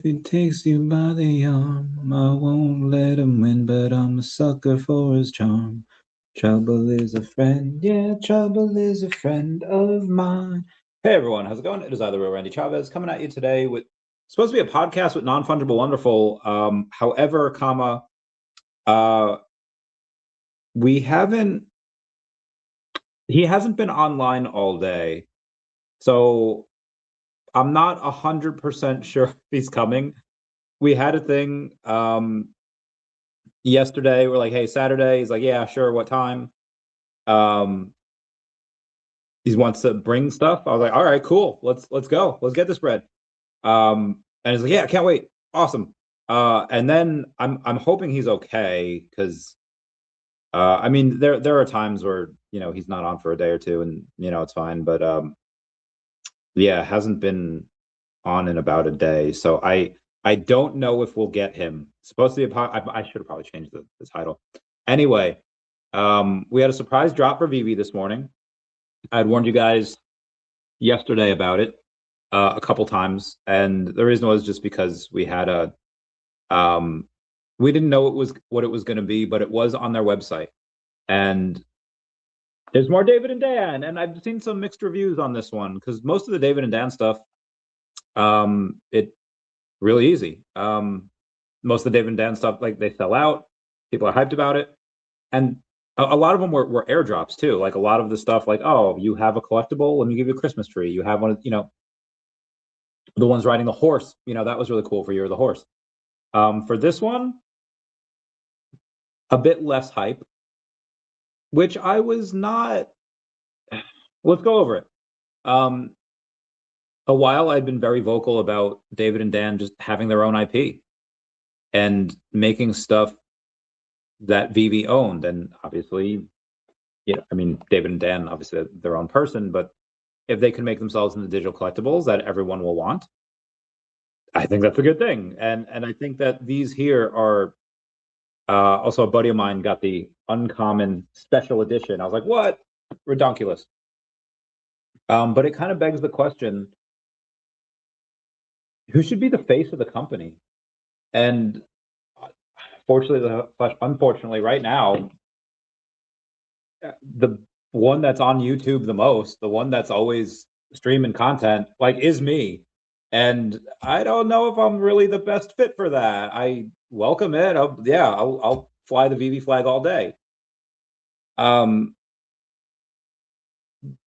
If he takes you by the arm, I won't let him win, but I'm a sucker for his charm. Trouble is a friend, yeah, trouble is a friend of mine. Hey everyone, how's it going? It is either real Randy Chavez coming at you today with supposed to be a podcast with non-fungible wonderful. However, we haven't he hasn't been online all day, so I'm not 100% sure if he's coming. We had a thing yesterday. We're like, hey, Saturday. He's like, yeah, sure. What time? Um, he wants to bring stuff. I was like, all right, cool. Let's go. Let's get this bread. And he's like, yeah, I can't wait. Awesome. And then I'm hoping he's okay because I mean there are times where he's not on for a day or two and it's fine, but yeah, hasn't been on in about a day. So I don't know if we'll get him. It's supposed to be I should have probably changed the title. Anyway, we had a surprise drop for VeVe this morning. I had warned you guys yesterday about it a couple times, and the reason was just because we had we didn't know what it was going to be, but it was on their website, and there's more David and Dan, and I've seen some mixed reviews on this one because most of the David and Dan stuff, it really easy. Most of the David and Dan stuff, like they sell out, people are hyped about it, and a lot of them were airdrops too. Like a lot of the stuff, like, oh, you have a collectible, let me give you a Christmas tree. You have one, the ones riding the horse, that was really cool for Year of the Horse. For this one, a bit less hype, which I was not. Let's go over it. A while I'd been very vocal about David and Dan just having their own IP and making stuff that VeVe owned. And obviously, I mean, David and Dan, obviously their own person, but if they can make themselves into digital collectibles that everyone will want, I think that's a good thing. And I think that these here are also a buddy of mine got the uncommon special edition. I was like, what? Redonkulous. But it kind of begs the question, who should be the face of the company? And unfortunately, right now, the one that's on YouTube the most, the one that's always streaming content, like, is me. And I don't know if I'm really the best fit for that. I welcome it. I'll fly the VeVe flag all day.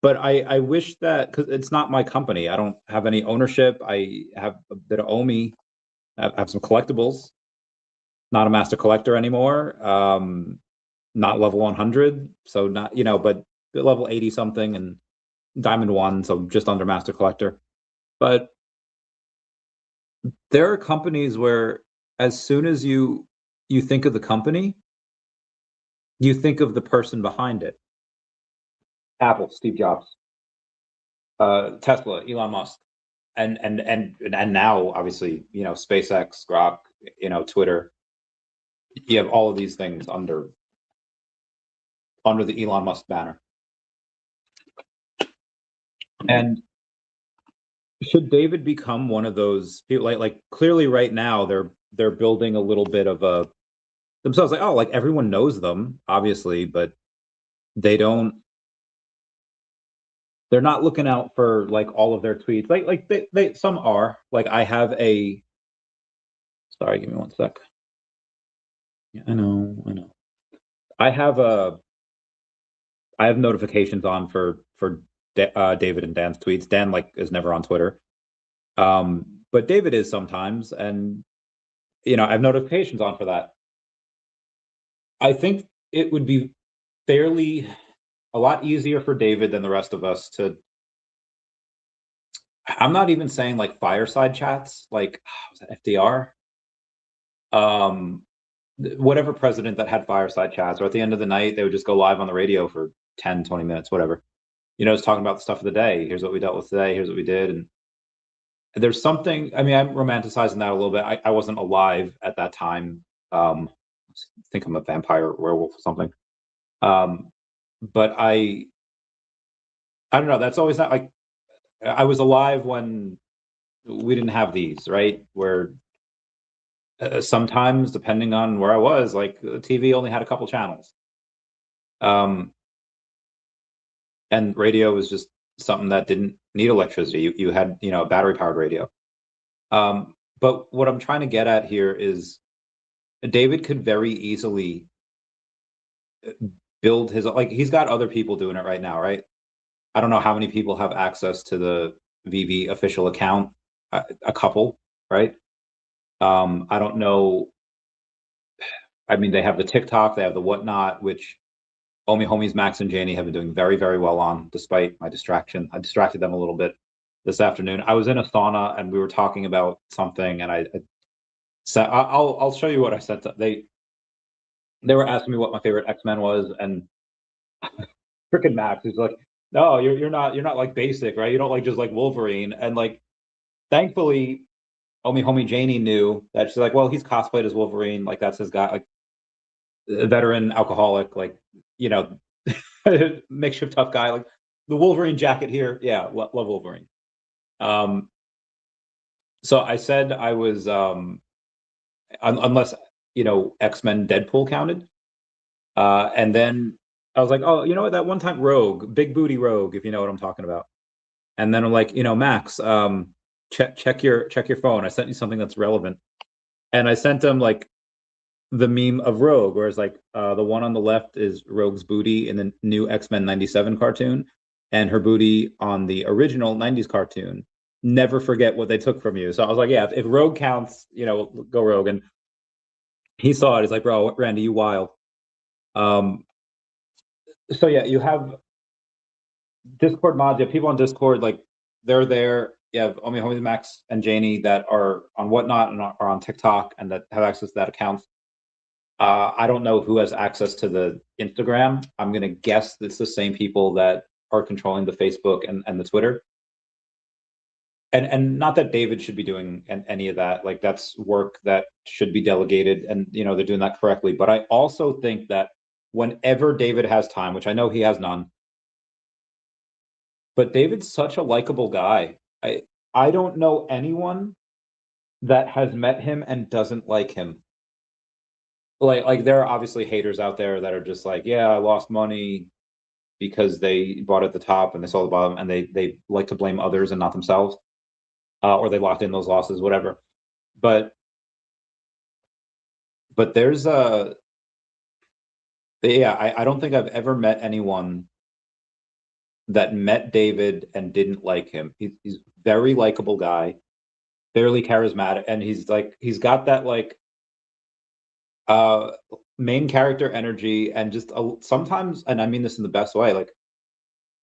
But I wish that, because it's not my company. I don't have any ownership. I have a bit of OMI. I have some collectibles. Not a master collector anymore. Not level 100, so not but level 80 something and diamond 1, so just under master collector. But there are companies where as soon as you think of the company, you think of the person behind it. Apple, Steve Jobs. Tesla, Elon Musk, and now obviously SpaceX, Grok, Twitter. You have all of these things under the Elon Musk banner. And should David become one of those people? Like clearly right now they're building a little bit of a themselves, like, oh, like everyone knows them obviously, but they're not looking out for like all of their tweets. Like they some are. Like I have sorry, give me one sec. Yeah, I know. I have notifications on for David and Dan's tweets. Dan is never on Twitter, but David is sometimes, and I have notifications on for that. I think it would be a lot easier for David than the rest of us to. I'm not even saying like fireside chats, like was that FDR? Whatever president that had fireside chats, or at the end of the night, they would just go live on the radio for 10, 20 minutes, whatever. It's talking about the stuff of the day. Here's what we dealt with today. Here's what we did. And there's something, I mean, I'm romanticizing that a little bit. I wasn't alive at that time. I think I'm a vampire werewolf or something. But I don't know. That's always not like, I was alive when we didn't have these, right? Where sometimes, depending on where I was, like the TV only had a couple channels. And radio was just something that didn't need electricity. You had, a battery powered radio. But what I'm trying to get at here is David could very easily build his, like, he's got other people doing it right now, right? I don't know how many people have access to the VeVe official account. A couple, right? I don't know. I mean, they have the TikTok, they have the whatnot, which OMI homies Max and Janie have been doing very, very well on, despite my distraction. I distracted them a little bit this afternoon. I was in a sauna and we were talking about something, and I said, I'll show you what I said. They were asking me what my favorite X-Men was, and freaking Max is like, no, you're not like basic, right? You don't like just like Wolverine. And like, thankfully, OMI homie Janie knew that. She's like, well, he's cosplayed as Wolverine, like that's his guy, like a veteran alcoholic, like, makeshift tough guy, like the Wolverine jacket here. Yeah, love Wolverine. So I said I was, unless, X-Men Deadpool counted. And then I was like, oh, you know what, that one time Rogue, big booty Rogue, if you know what I'm talking about. And then I'm like, Max, check your phone. I sent you something that's relevant. And I sent him like the meme of Rogue, where it's like the one on the left is Rogue's booty in the new X-Men 97 cartoon, and her booty on the original 90s cartoon. Never forget what they took from you. So I was like, yeah, if Rogue counts, go Rogue. And he saw it. He's like, bro, Randy, you wild. So yeah, you have Discord mods. You have people on Discord, like they're there. You have OMI homies Max and Janie that are on Whatnot and are on TikTok and that have access to that account. I don't know who has access to the Instagram. I'm going to guess it's the same people that are controlling the Facebook and the Twitter. And not that David should be doing any of that. Like, that's work that should be delegated, and they're doing that correctly. But I also think that whenever David has time, which I know he has none, but David's such a likable guy. I don't know anyone that has met him and doesn't like him. Like there are obviously haters out there that are just like, yeah, I lost money because they bought at the top and they sold the bottom, and they like to blame others and not themselves, or they locked in those losses, whatever. But there's I don't think I've ever met anyone that met David and didn't like him. He's a very likable guy, fairly charismatic, and he's got that like main character energy, and just sometimes, and I mean this in the best way, like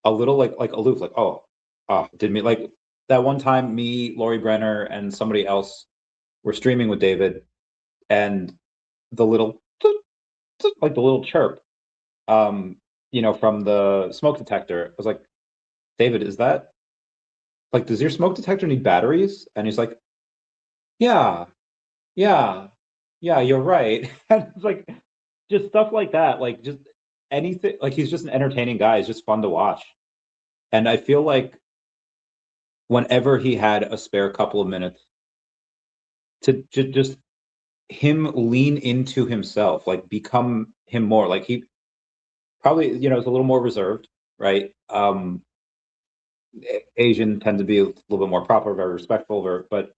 a little like aloof, like, didn't mean, like that one time me, Laurie Brenner, and somebody else were streaming with David, and the little like the little chirp from the smoke detector. I was like, David, is that like, does your smoke detector need batteries? And he's like, yeah, you're right. And it's like just stuff like that, like just anything. Like, he's just an entertaining guy. He's just fun to watch. And I feel like whenever he had a spare couple of minutes to just him lean into himself, like become him more, like he probably, is a little more reserved, right? Asian tend to be a little bit more proper, very respectful, but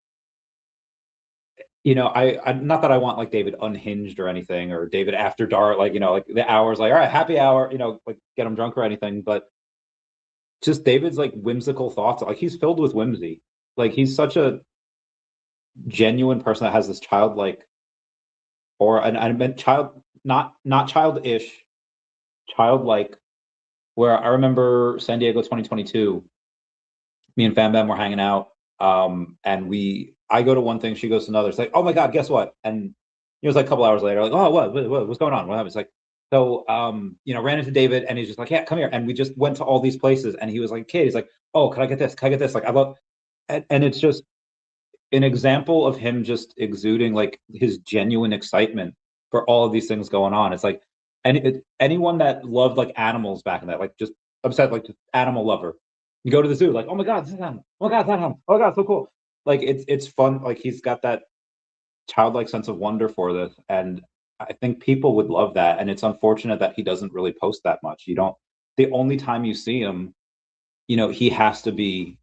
I not that I want like David unhinged or anything, or David after dark, like like the hours, like, all right, happy hour, like get him drunk or anything, but just David's like whimsical thoughts, like he's filled with whimsy. Like, he's such a genuine person that has this childlike, or and I meant not childish, childlike. Where I remember San Diego 2022, me and Fam Bam were hanging out, and I go to one thing, she goes to another. It's like, oh my God, guess what? And it was like a couple hours later, like, oh, what's going on? What happened? It's like, so, ran into David, and he's just like, yeah, come here. And we just went to all these places, and he was like, kid, he's like, oh, can I get this? Can I get this? Like, I love, and it's just an example of him just exuding like his genuine excitement for all of these things going on. It's like, anyone that loved like animals back in that, like just upset, like just animal lover. You go to the zoo, like, oh my God, this is animal. Oh my God, that animal. Oh my God, so cool. Like, it's fun. Like, he's got that childlike sense of wonder for this, and I think people would love that. And it's unfortunate that he doesn't really post that much. You don't. The only time you see him, he has to be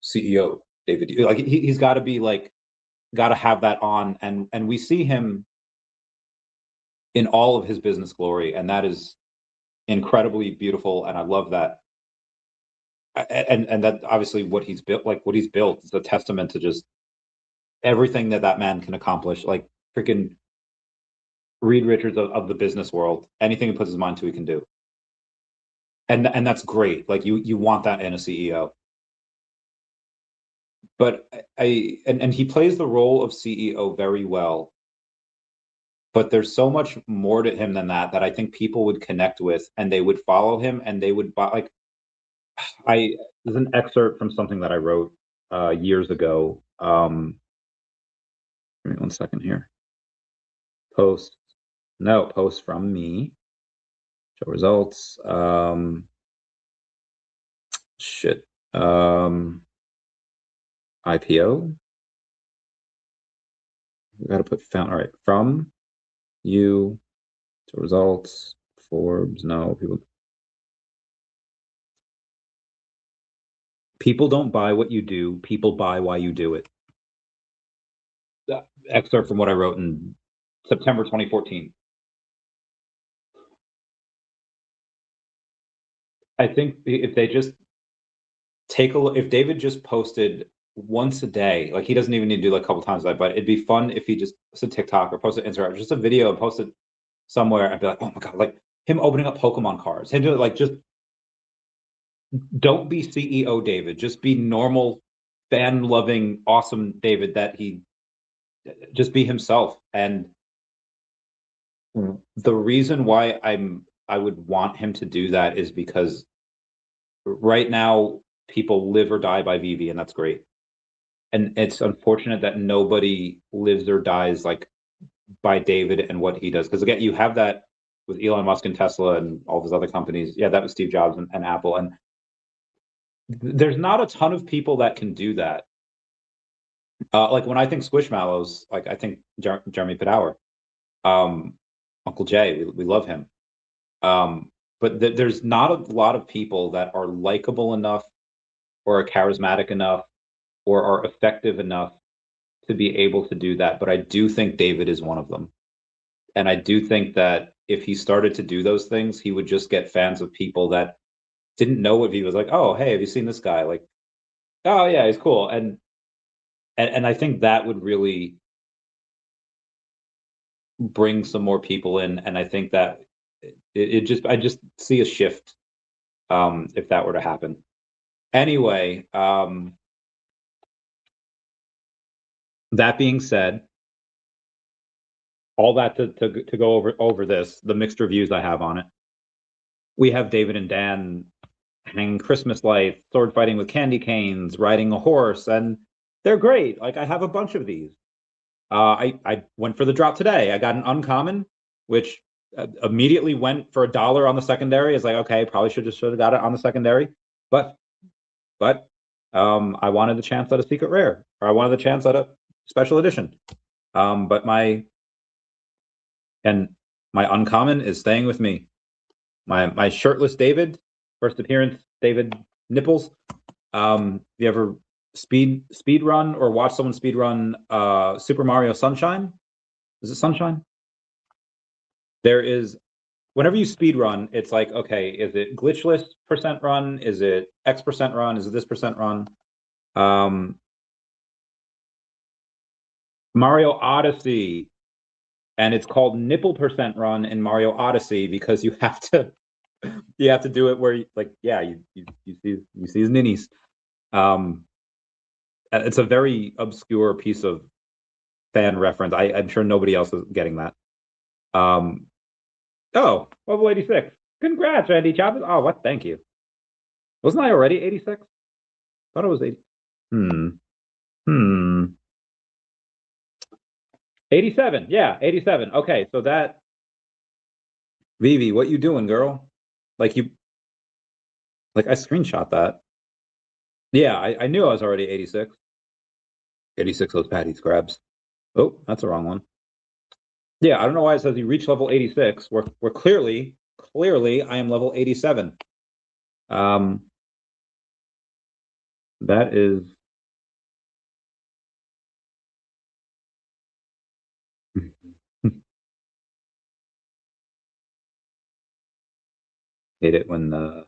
CEO David. Like he's got to be like, got to have that on, and we see him in all of his business glory, and that is incredibly beautiful, and I love that. And that obviously what he's built is a testament to just everything that man can accomplish. Like freaking Reed Richards of the business world, anything he puts his mind to, he can do. And that's great. Like you want that in a CEO. But and he plays the role of CEO very well. But there's so much more to him than that I think people would connect with, and they would follow him, and they would buy. Like there's an excerpt from something that I wrote years ago. Give me 1 second here. Post from me. Show results. IPO. We got to put found. All right, from you to results. Forbes. No, people don't buy what you do. People buy why you do it. Excerpt from what I wrote in September 2014. I think if they just take a look, if David just posted once a day, like he doesn't even need to do like a couple times a day, but it'd be fun if he just posted TikTok or posted Instagram, just a video and posted somewhere. I'd be like, oh my God, like him opening up Pokemon cards, him doing like, just don't be CEO David, just be normal, fan loving, awesome David, that he just be himself. And the reason why I would want him to do that is because right now people live or die by VeVe, and that's great. And it's unfortunate that nobody lives or dies like by David and what he does. Because again, you have that with Elon Musk and Tesla and all those other companies. Yeah, that was Steve Jobs and Apple. And there's not a ton of people that can do that. Like when I think Squishmallows, like I think Jeremy Padawer, Uncle Jay, we love him. But there's not a lot of people that are likable enough or are charismatic enough or are effective enough to be able to do that. But I do think David is one of them. And I do think that if he started to do those things, he would just get fans of people that didn't know what he was like. Oh, hey, have you seen this guy? Like, oh yeah, he's cool. And I think that would really bring some more people in. And I think that I just see a shift if that were to happen. Anyway, that being said, all that to go over this, the mixed reviews I have on it. We have David and Dan hanging Christmas lights, sword fighting with candy canes, riding a horse, and they're great. Like I have a bunch of these. I went for the drop today. I got an uncommon, which immediately went for $1 on the secondary. It's like, okay, probably should have got it on the secondary, but I wanted the chance at a secret rare, or I wanted the chance at a special edition. But my uncommon is staying with me. My shirtless David, first appearance, David Nipples. You ever speed run or watch someone speed run Super Mario Sunshine? Is it Sunshine? There is, whenever you speed run, it's like, okay, is it glitchless percent run? Is it X percent run? Is it this percent run? Mario Odyssey, and it's called nipple percent run in Mario Odyssey because you have to do it where you, like, yeah, you see his ninnies. It's a very obscure piece of fan reference. I'm sure nobody else is getting that. Oh, level 86. Congrats, Randy Chavez. Oh, what? Thank you. Wasn't I already 86? Thought it was 80. 87. Yeah, 87. Okay, so that VeVe, what you doing, girl? Like I screenshot that. Yeah, I knew I was already 86. 86 those patty scrabs. Oh, that's the wrong one. Yeah, I don't know why it says you reached level 86. We're clearly I am level 87. That is hate it when all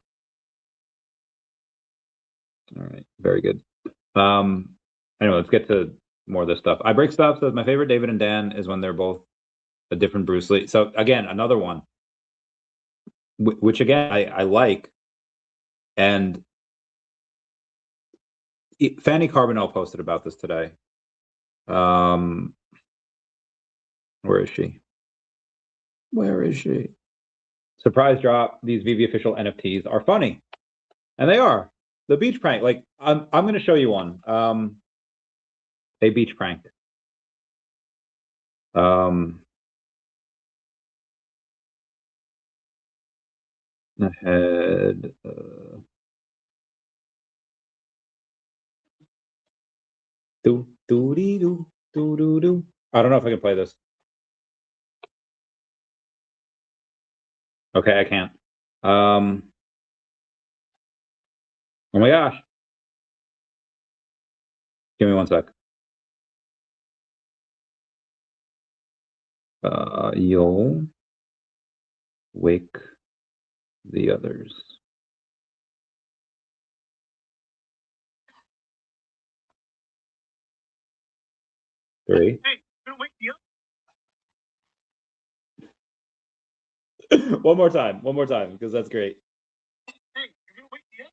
right, very good. Anyway, let's get to more of this stuff. I break stuff says my favorite David and Dan is when they're both a different Bruce Lee. So again, another one, which again I like, and Fanny Carbonell posted about this today. Where is she? Where is she? Surprise drop. These VeVe official NFTs are funny, and they are. The beach prank, like I'm going to show you one. A beach prank. Ahead. Do do dee do do do do. I don't know if I can play this. Okay, I can't. Oh my gosh. Give me one sec. You'll wake the others. Three. Hey, wake the others. One more time, because that's great. Hey, wake the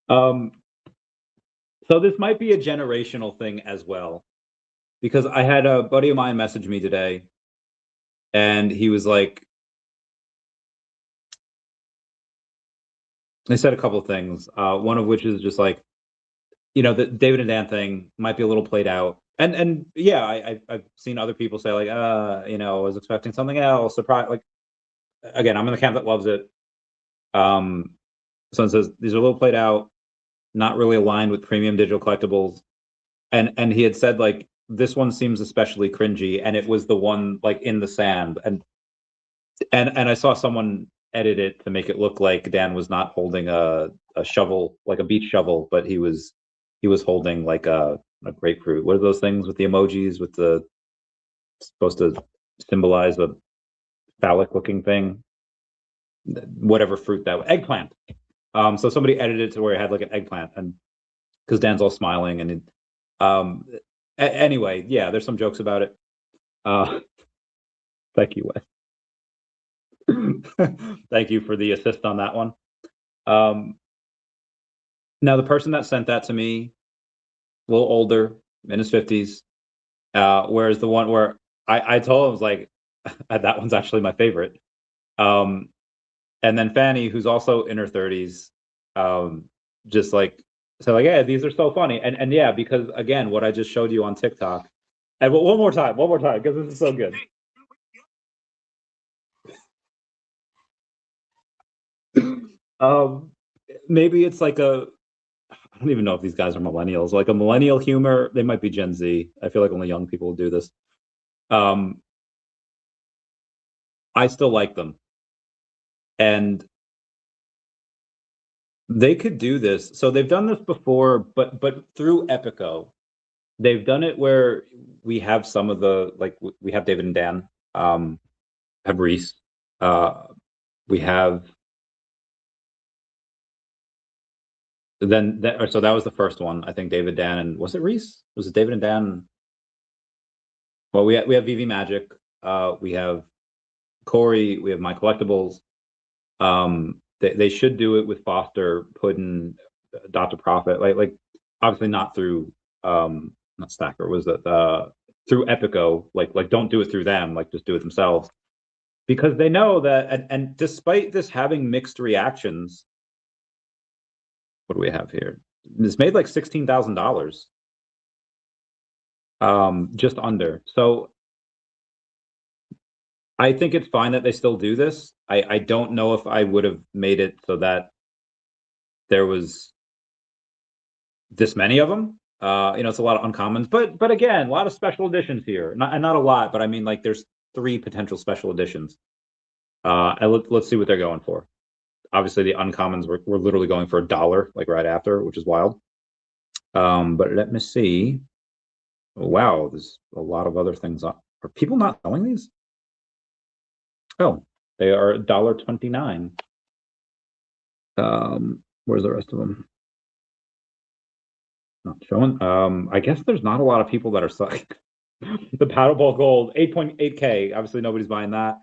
others. So this might be a generational thing as well, because I had a buddy of mine message me today, and he was like, they said a couple of things. One of which is just like, you know, the David and Dan thing might be a little played out, and yeah, I've seen other people say like, you know, I was expecting something else. Surprise! Like, again, I'm in the camp that loves it. Someone says these are a little played out, not really aligned with premium digital collectibles, and he had said like this one seems especially cringy, and it was the one like in the sand, and I saw someone edit it to make it look like Dan was not holding a shovel, like a beach shovel, but he was holding like a grapefruit. What are those things with the emojis with the supposed to symbolize a phallic looking thing? Whatever fruit that was. Eggplant. So somebody edited it to where it had like an eggplant, and because Dan's all smiling, and anyway, yeah, there's some jokes about it. Thank you, Wes. Thank you for the assist on that one. Now, the person that sent that to me, a little older, in his 50s, whereas the one where I told him, I was like, that one's actually my favorite. And then Fanny, who's also in her 30s, just like, so like, yeah, these are so funny. And yeah, because again, what I just showed you on TikTok, and one more time, because this is so good. Maybe it's like I don't even know if these guys are millennials, like a millennial humor. They might be Gen Z. I feel like only young people do this. I still like them. And they could do this. So they've done this before, but through Epico. They've done it where we have some of the, like we have David and Dan, have Reese, we have then that, so that was the first one. I think David, Dan, and was it Reese? Was it David and Dan? Well, we have VeVe Magic, we have Corey, we have My Collectibles. They should do it with Foster, Puddin, Dr. Profit, like obviously not through not Stacker, was it through Epico, like don't do it through them, like just do it themselves, because they know that, and despite this having mixed reactions, what do we have here? It's made like $16,000, just under. So I think it's fine that they still do this. I don't know if I would have made it so that there was this many of them. It's a lot of uncommons, but again, a lot of special editions here. Not a lot, but I mean, like, there's 3 potential special editions. And let's see what they're going for. Obviously, the uncommons were literally going for $1, like right after, which is wild. But let me see. Wow, there's a lot of other things. Are people not selling these? Oh, they are $1.29. Where's the rest of them? Not showing. I guess there's not a lot of people that are selling the Paddleball Gold 8.8K. Obviously, nobody's buying that.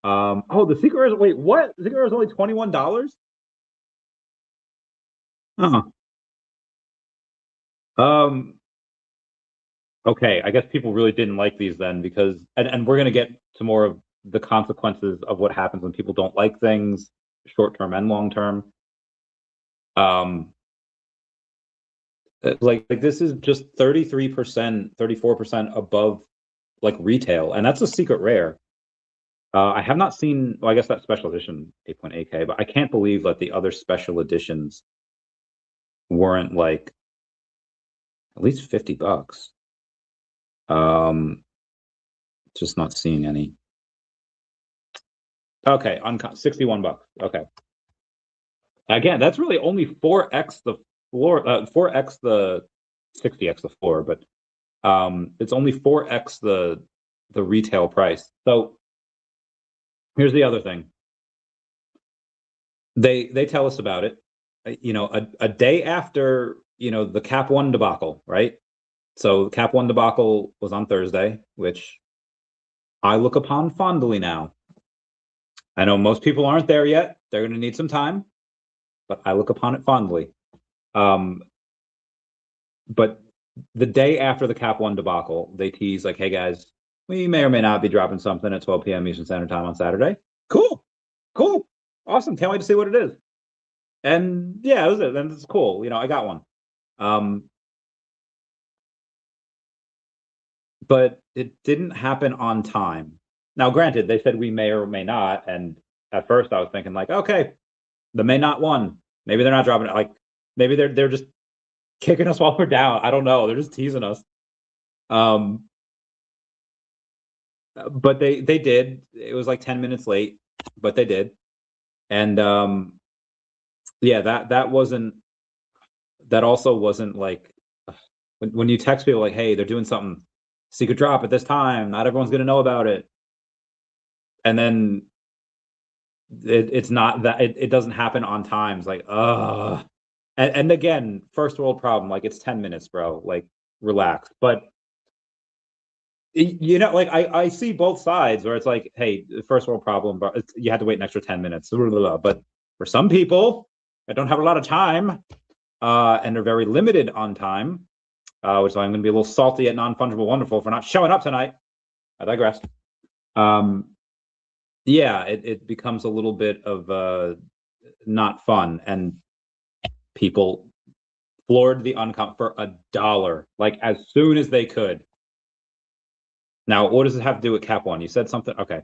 Oh, the Secret Rare. Wait, what? The Secret Rare is only $21. Okay, I guess people really didn't like these then, because and we're gonna get to more of the consequences of what happens when people don't like things, short term and long term. Like this is just 33%, 34% above like retail, and that's a secret rare. I have not seen, well, I guess that special edition 8.8K, but I can't believe that the other special editions weren't like at least $50. Just not seeing any. Okay, 61 bucks. Okay. Again, that's really only 4x the floor, 4x the 60x the floor, but it's only 4x the retail price. So here's the other thing. They tell us about it, a day after, the Cap 1 debacle, right? So Cap 1 debacle was on Thursday, which I look upon fondly now. I know most people aren't there yet. They're going to need some time, but I look upon it fondly. But the day after the Cap 1 debacle, they tease like, hey guys, we may or may not be dropping something at 12 p.m. Eastern Standard Time on Saturday. Cool. Awesome. Can't wait to see what it is. And yeah, it was it. And it's cool. I got one. But it didn't happen on time. Now, granted, they said we may or may not, and at first I was thinking like, okay, the may not won. Maybe they're not dropping it. Like, maybe they're just kicking us while we're down. I don't know. They're just teasing us. But they did. It was like 10 minutes late, but they did. And yeah, that also wasn't like when you text people like, hey, they're doing something secret drop at this time. Not everyone's gonna know about it. And then it's not that it doesn't happen on time. It's like, and again, first world problem. Like, it's 10 minutes, bro. Like, relax. But like I see both sides where it's like, hey, first world problem, but you had to wait an extra 10 minutes. But for some people that don't have a lot of time, and they're very limited on time, which is why I'm going to be a little salty at Non-Fungible Wonderful for not showing up tonight. I digress. Yeah, it becomes a little bit of not fun, and people floored the uncomp for $1, like as soon as they could. Now, what does it have to do with Cap 1? You said something. Okay.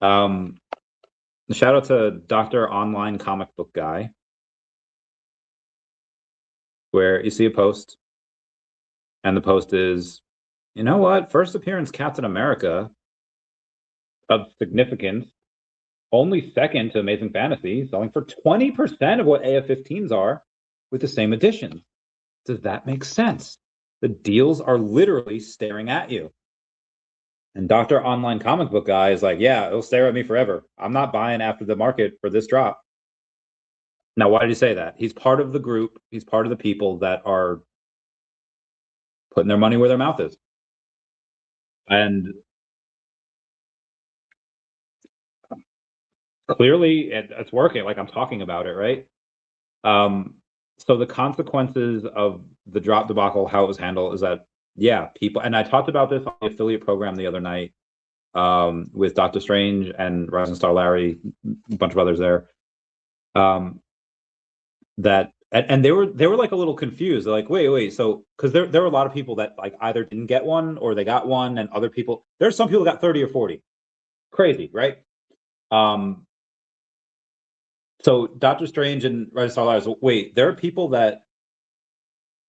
Shout out to Dr. Online Comic Book Guy, where you see a post, and the post is, you know what? First appearance Captain America of significance, only second to Amazing Fantasy, selling for 20% of what AF-15s are with the same edition. Does that make sense? The deals are literally staring at you. And Dr. Online Comic Book Guy is like, yeah, it'll stare at me forever. I'm not buying after the market for this drop. Now, why did he say that? He's part of the group. He's part of the people that are putting their money where their mouth is. And clearly it's working. Like, I'm talking about it, right? So the consequences of the drop debacle, how it was handled, is that, yeah, people, and I talked about this on the affiliate program the other night, with Dr. Strange and Rising Star Larry, a bunch of others there. That and they were like a little confused. They're like, wait, so because there were a lot of people that like either didn't get one or they got one, and other people, there's some people got 30 or 40. Crazy, right? So Doctor Strange and Rising Star Larry, wait, there are people that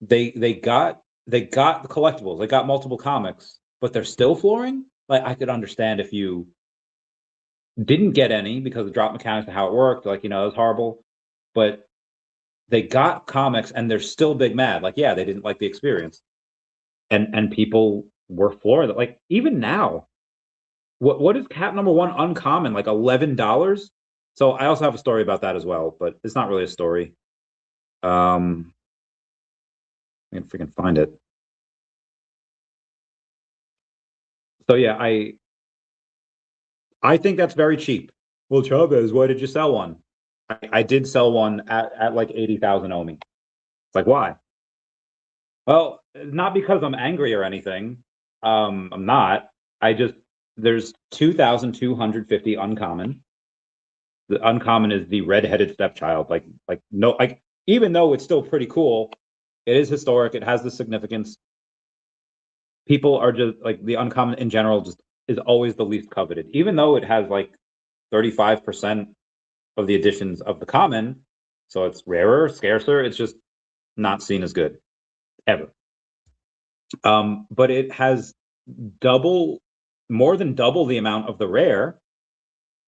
they got the collectibles, they got multiple comics, but they're still flooring. Like, I could understand if you didn't get any because the drop mechanics and how it worked, like, it was horrible. But they got comics and they're still big mad. Like, yeah, they didn't like the experience. And people were floored. Like, even now, what is Cat number 1 uncommon? Like $11? So I also have a story about that as well, but it's not really a story. I can freaking find it. So yeah, I think that's very cheap. Well, Chavez, why did you sell one? I did sell one at like 80,000 OMI. It's like, why? Well, not because I'm angry or anything. I'm not. There's 2,250 uncommon. The uncommon is the red-headed stepchild. Even though it's still pretty cool, it is historic. It has the significance. People are just like, the uncommon in general just is always the least coveted, even though it has like 35% of the editions of the common. So it's rarer, scarcer. It's just not seen as good ever. But it has more than double the amount of the rare,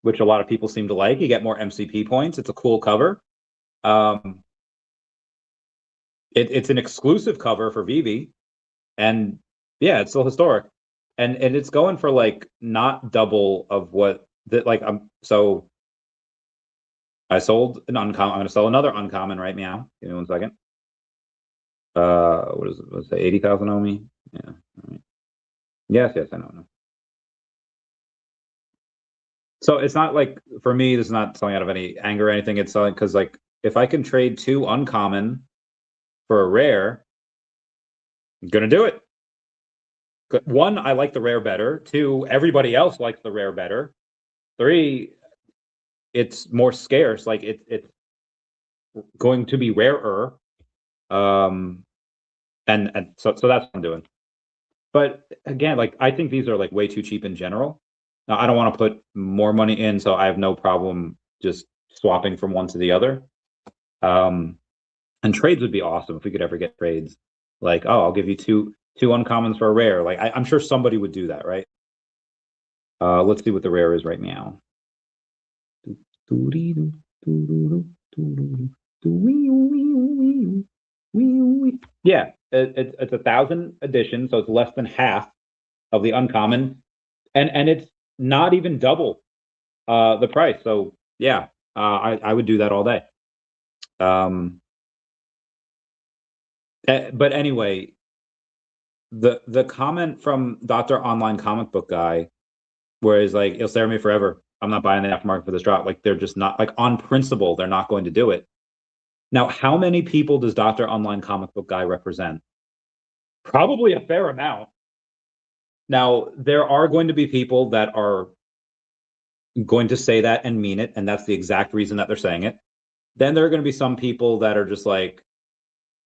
which a lot of people seem to like. You get more MCP points. It's a cool cover. It's an exclusive cover for VeVe, and yeah, it's still historic, and it's going for like not double of what that like. So I sold an uncommon. I'm going to sell another uncommon right now. Give me 1 second. What is it? Let's say 80,000 OMI. Yeah. All right. Yes, I know. So it's not like, for me, this is not selling out of any anger or anything. It's selling because, like, if I can trade 2 uncommon for a rare, I'm gonna do it. 1, I like the rare better. 2, everybody else likes the rare better. 3, it's more scarce. Like, it's going to be rarer. And so that's what I'm doing. But again, like, I think these are like way too cheap in general. Now, I don't want to put more money in, so I have no problem just swapping from one to the other. And trades would be awesome if we could ever get trades. Like, oh, I'll give you two uncommons for a rare. Like, I'm sure somebody would do that, right? Let's see what the rare is right now. Yeah, it's 1,000 editions, so it's less than half of the uncommon, and it's not even double the price. So yeah, I would do that all day. But anyway, the comment from Dr. Online Comic Book Guy, where he's like, "It'll stay with me forever. I'm not buying the aftermarket for this drop." Like, they're just not, like, on principle, they're not going to do it. Now, how many people does Dr. Online Comic Book Guy represent? Probably a fair amount. Now, there are going to be people that are going to say that and mean it, and that's the exact reason that they're saying it. Then there are going to be some people that are just like,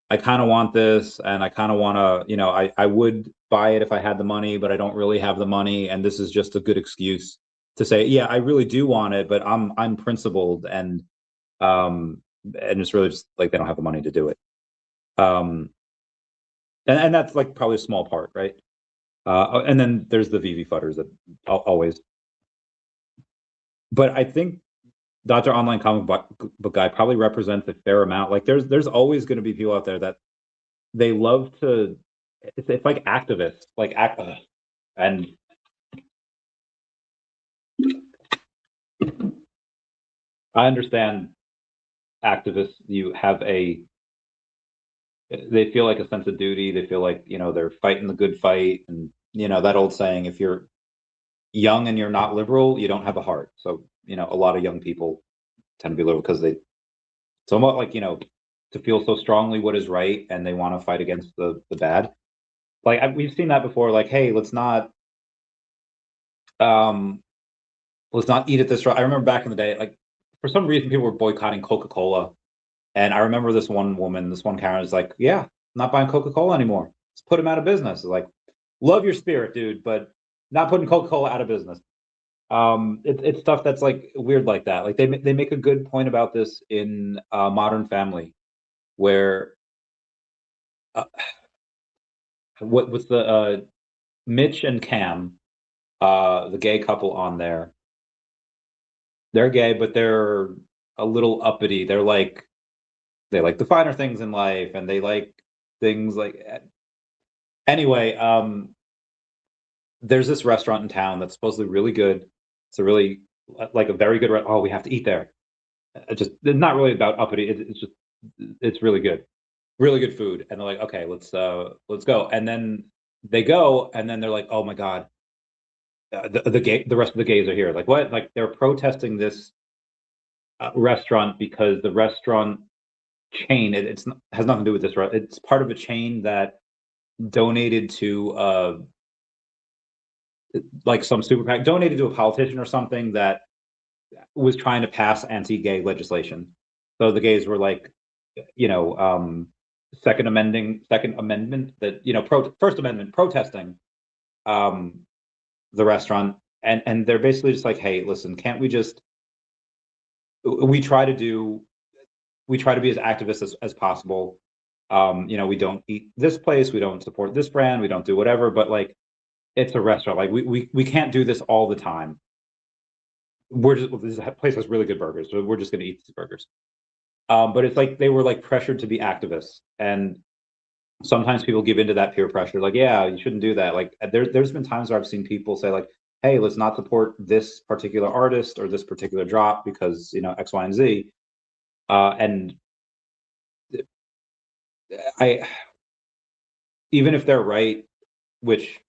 I kind of want this, and I kind of want to, I would buy it if I had the money, but I don't really have the money, and this is just a good excuse to say, yeah, I really do want it, but I'm principled, and it's really just like they don't have the money to do it. And that's like probably a small part, right? And then there's the VeVe fudders that always. But I think Dr. Online Comic Book Guy probably represents a fair amount. Like, there's always going to be people out there that they love to. It's like activists, like and I understand activists. You have they feel like a sense of duty. They feel like, they're fighting the good fight, and that old saying, if you're young and you're not liberal, you don't have a heart. So a lot of young people tend to be liberal because they somewhat like, to feel so strongly what is right, and they want to fight against the bad. Like, we've seen that before. Like, hey, let's not eat at this. I remember back in the day, like, for some reason, people were boycotting Coca-Cola, and I remember this one Karen was like, "Yeah, I'm not buying Coca-Cola anymore. Let's put them out of business." Like, love your spirit, dude, but not putting Coca-Cola out of business. It's stuff that's like weird like that. Like, they make a good point about this in Modern Family, where what was the Mitch and Cam, the gay couple on there? They're gay, but they're a little uppity. They're like they like the finer things in life, and they like things like anyway. There's this restaurant in town that's supposedly really good. It's a really like a very good. Oh, we have to eat there. Just it's not really about uppity. It's just it's really good food. And they're like, okay, let's go. And then they go, and then they're like, oh my god, the rest of the gays are here. Like what? Like they're protesting this restaurant because the restaurant chain has nothing to do with this. It's part of a chain that donated to like some super PAC, donated to a politician or something that was trying to pass anti-gay legislation. So the gays were like, Second Amendment that First Amendment protesting the restaurant, and they're basically just like, hey, listen, can't we just we try to be as activists as possible. We don't eat this place, we don't support this brand, we don't do whatever, but like it's a restaurant. Like we can't do this all the time. This place has really good burgers, so we're just going to eat these burgers. But it's like they were like pressured to be activists, and sometimes people give into that peer pressure. Like, yeah, you shouldn't do that. Like, there's been times where I've seen people say like, hey, let's not support this particular artist or this particular drop because X, Y, and Z. And even if they're right, which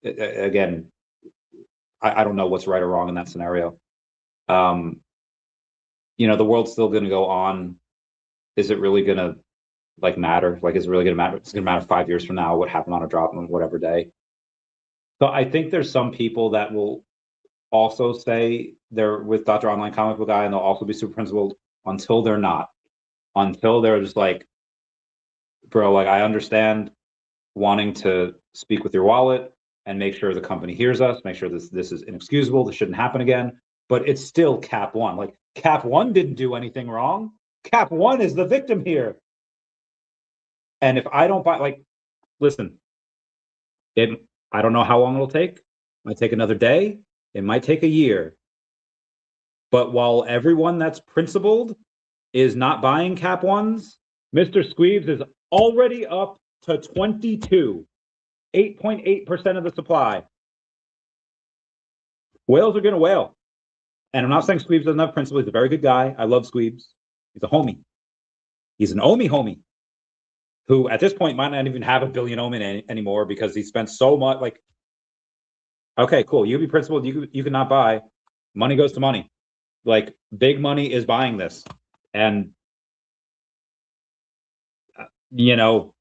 again, I don't know what's right or wrong in that scenario. The world's still going to go on. Is it really going to matter? Like, is it really going to matter? It's going to matter 5 years from now what happened on a drop on whatever day. So I think there's some people that will also say they're with Dr. Online Comic Book Guy, and they'll also be super principled until they're not. Until they're just like, bro, like I understand wanting to speak with your wallet and make sure the company hears us, make sure this is inexcusable, this shouldn't happen again. But it's still Cap One. Like Cap One didn't do anything wrong. Cap One is the victim here. And if I don't buy, like, listen, I don't know how long it'll take. It might take another day. It might take a year. But while everyone that's principled is not buying Cap Ones, Mr. Squeebs is already up to 22, 8.8% of the supply. Whales are going to whale. And I'm not saying Squeebs doesn't have principle. He's a very good guy. I love Squeebs. He's a homie. He's an OMI homie who at this point might not even have a billion OMI anymore because he spent so much. Like, okay, cool. You be principled. You cannot buy. Money goes to money. Like, big money is buying this. And, you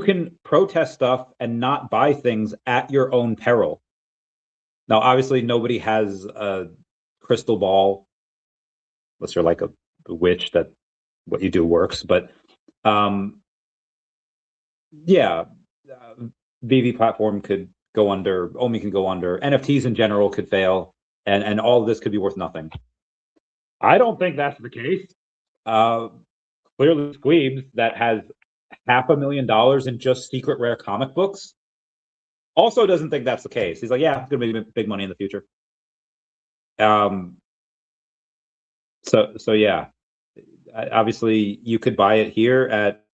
can protest stuff and not buy things at your own peril. Now, obviously, nobody has a crystal ball unless you're like a witch that what you do works. But VeVe platform could go under, OMI can go under, NFTs in general could fail, and all of this could be worth nothing. I don't think that's the case. Clearly, Squeebs, that has $500,000 in just secret rare comic books, also doesn't think that's the case. He's like, yeah, it's gonna be big money in the future. So yeah, obviously you could buy it here at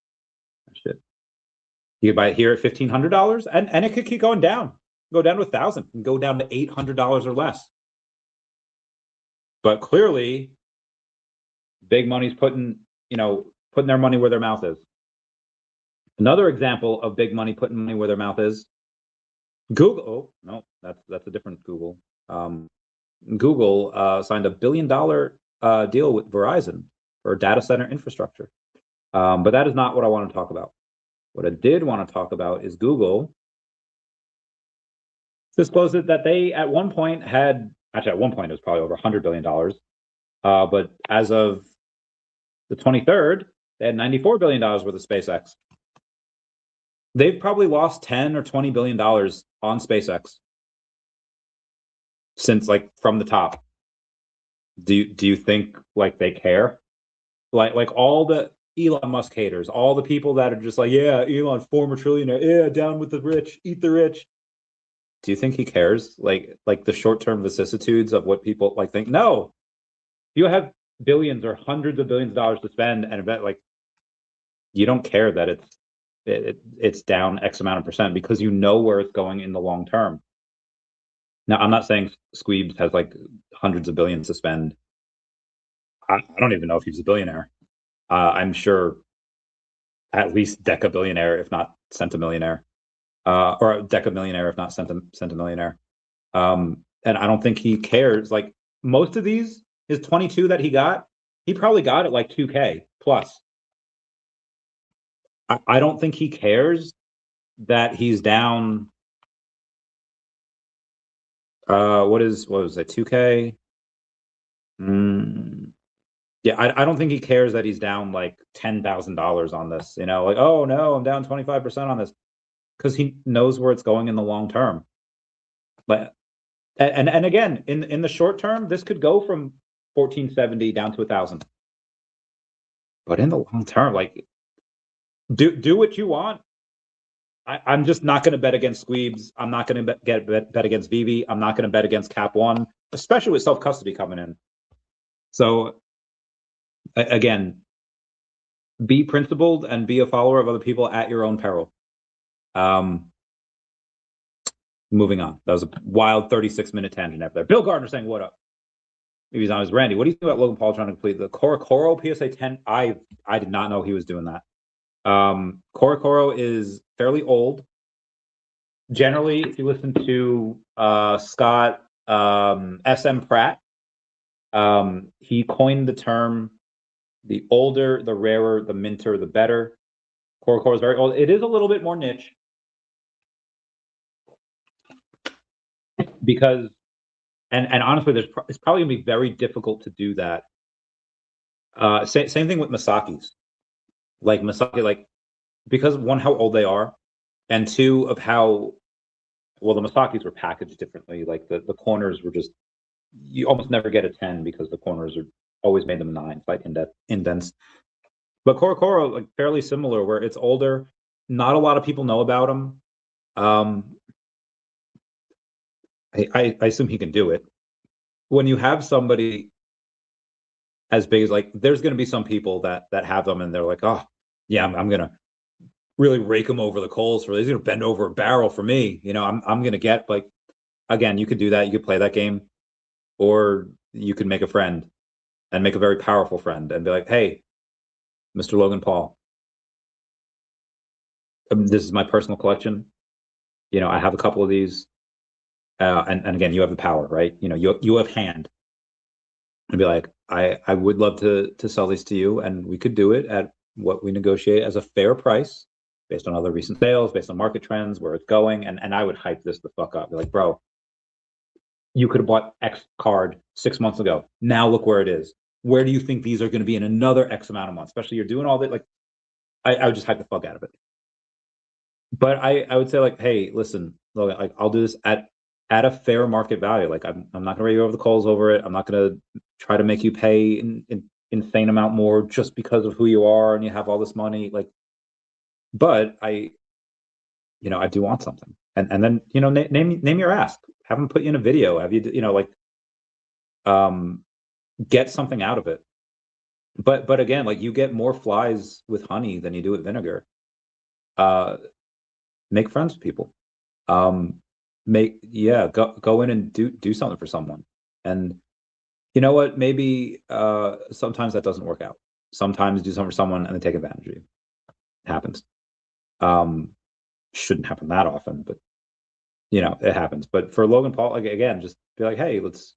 You could buy it here at $1,500, and it could keep going down. Go down to $1,000, and go down to $800 or less. But clearly, big money's putting their money where their mouth is. Another example of big money putting money where their mouth is Google. Oh no, that's a different Google. Google signed a $1 billion deal with Verizon for data center infrastructure. But that is not what I want to talk about. What I did want to talk about is Google disclosed that they at one point had, actually at one point it was probably over $100 billion. But as of the 23rd, they had $94 billion worth of SpaceX. They've probably lost 10 or $20 billion on SpaceX since, like, from the top. Do you think like they care? Like all the Elon Musk haters, all the people that are just like, yeah, Elon, former trillionaire, yeah, down with the rich, eat the rich. Do you think he cares? Like the short-term vicissitudes of what people like think? No, you have billions or hundreds of billions of dollars to spend and bet, like, you don't care that it's down X amount of percent because you know where it's going in the long term. Now, I'm not saying Squeebs has like hundreds of billions to spend. I don't even know if he's a billionaire. I'm sure at least deca-billionaire, if not centimillionaire, or deca-millionaire, if not centimillionaire. And I don't think he cares. Like most of these, his 22 that he got, he probably got it like 2K plus. I don't think he cares that he's down. What was it? 2K? Yeah, I don't think he cares that he's down like $10,000 on this. You know, like, oh no, I'm down 25% on this, because he knows where it's going in the long term. But and again, in the short term, this could go from 1470 down to 1,000. But in the long term, like, do what you want. I'm just not going to bet against Squeebs. I'm not going to bet against VeVe. I'm not going to bet against Cap One, especially with self custody coming in. So again, be principled and be a follower of other people at your own peril. Moving on. That was a wild 36-minute tangent after that. Bill Gardner saying, "What up?" Maybe he's on his Randy. What do you think about Logan Paul trying to complete the Korokoro PSA 10? I did not know he was doing that. Korokoro is fairly old. Generally, if you listen to Scott S.M. Pratt, he coined the term, the older, the rarer, the minter, the better. Korokoro is very old. It is a little bit more niche because, and honestly, it's probably gonna be very difficult to do that. Same thing with Masaki's. Like Masaki, like, because one, how old they are, and two, of how well the Masaki's were packaged differently. Like the corners were just, you almost never get a 10 because the corners are always made them 9, like indents. But Korokoro, like, fairly similar, where it's older. Not a lot of people know about them. I assume he can do it. When you have somebody as big as, like, there's going to be some people that have them and they're like, oh yeah, I'm gonna really rake them over the coals for, he's gonna bend over a barrel for me. You know, I'm gonna get, like, again, you could do that. You could play that game, or you could make a friend and make a very powerful friend and be like, hey, Mr. Logan Paul, this is my personal collection. You know, I have a couple of these. And again, you have the power, right? You know, you have hand. And be like, I would love to sell these to you, and we could do it at what we negotiate as a fair price based on other recent sales, based on market trends, where it's going. And I would hype this the fuck up. Be like, bro, you could have bought X card 6 months ago. Now look where it is. Where do you think these are going to be in another X amount of months? Especially you're doing all that. Like, I would just hype the fuck out of it. But I would say, like, hey, listen, Logan, like, I'll do this at a fair market value. Like, I'm not gonna raise you over the coals over it. I'm not gonna try to make you pay an insane amount more just because of who you are and you have all this money. Like, but I do want something. And then, name your ask. Have them put you in a video. Have you, like, get something out of it. But again, like, you get more flies with honey than you do with vinegar. Make friends with people. Go in and do something for someone. And you know what? Maybe sometimes that doesn't work out. Sometimes do something for someone and they take advantage of you. It happens. Shouldn't happen that often, but it happens. But for Logan Paul, like, again, just be like, hey, let's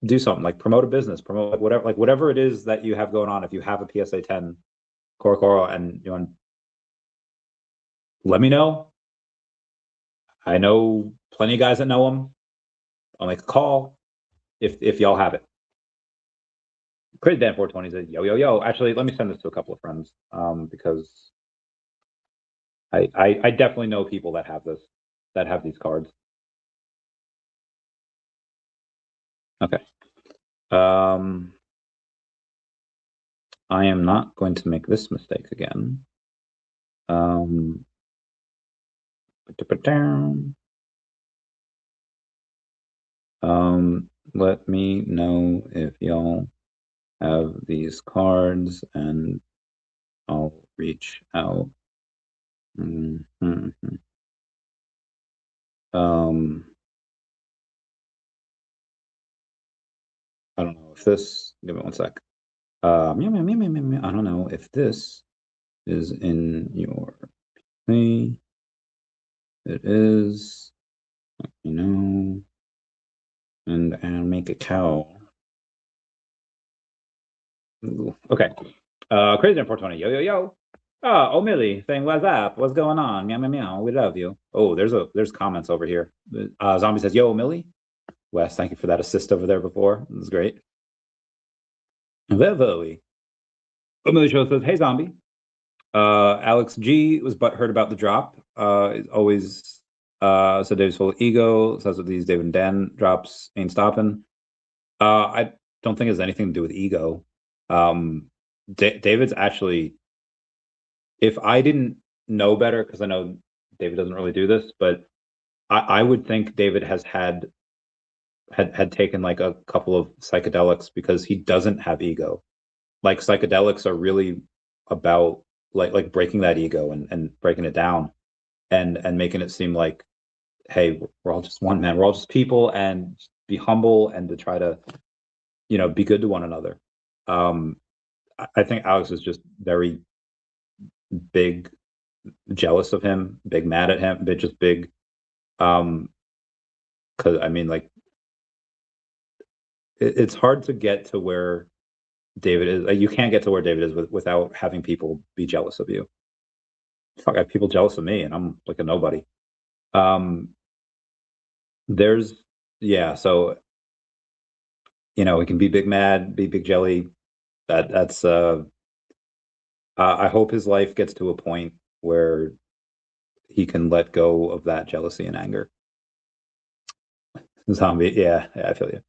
do something, like promote a business, promote, like whatever it is that you have going on. If you have a PSA 10 Korokoro and you want, let me know. I know plenty of guys that know them. I'll make a call if y'all have it. Crazy Dan 420 said, yo. Actually, let me send this to a couple of friends, because I definitely know people that have this, that have these cards. Okay. I am not going to make this mistake again. Let me know if y'all have these cards and I'll reach out. I don't know if this, give me one sec. I don't know if this is in your thing. It is, you know, and make a cow. Ooh, okay. Crazy 420. Yo, yo, yo. Oh, Millie saying, what's up? What's going on? Meow, meow, meow. We love you. Oh, there's comments over here. Zombie says, yo, Millie. Wes, thank you for that assist over there before. It was great. VeVe. Millie Show says, hey, Zombie. Alex G was butthurt about the drop. Always said Dave's full of ego. Says with these Dave and Dan drops ain't stopping. I don't think it has anything to do with ego. David's actually, if I didn't know better, because I know David doesn't really do this, but I would think David has had taken like a couple of psychedelics because he doesn't have ego. Like psychedelics are really about like breaking that ego and breaking it down and making it seem like, hey, we're all just one, man. We're all just people, and be humble and to try to, be good to one another. I think Alex is just very big jealous of him, big mad at him, just big. Because I mean, like, it's hard to get to where David is. Like, you can't get to where David is without having people be jealous of you. Fuck, I have people jealous of me, and I'm like a nobody. There's, yeah, so it can be big mad, be big jelly. That's I hope his life gets to a point where he can let go of that jealousy and anger. Zombie, yeah, I feel you.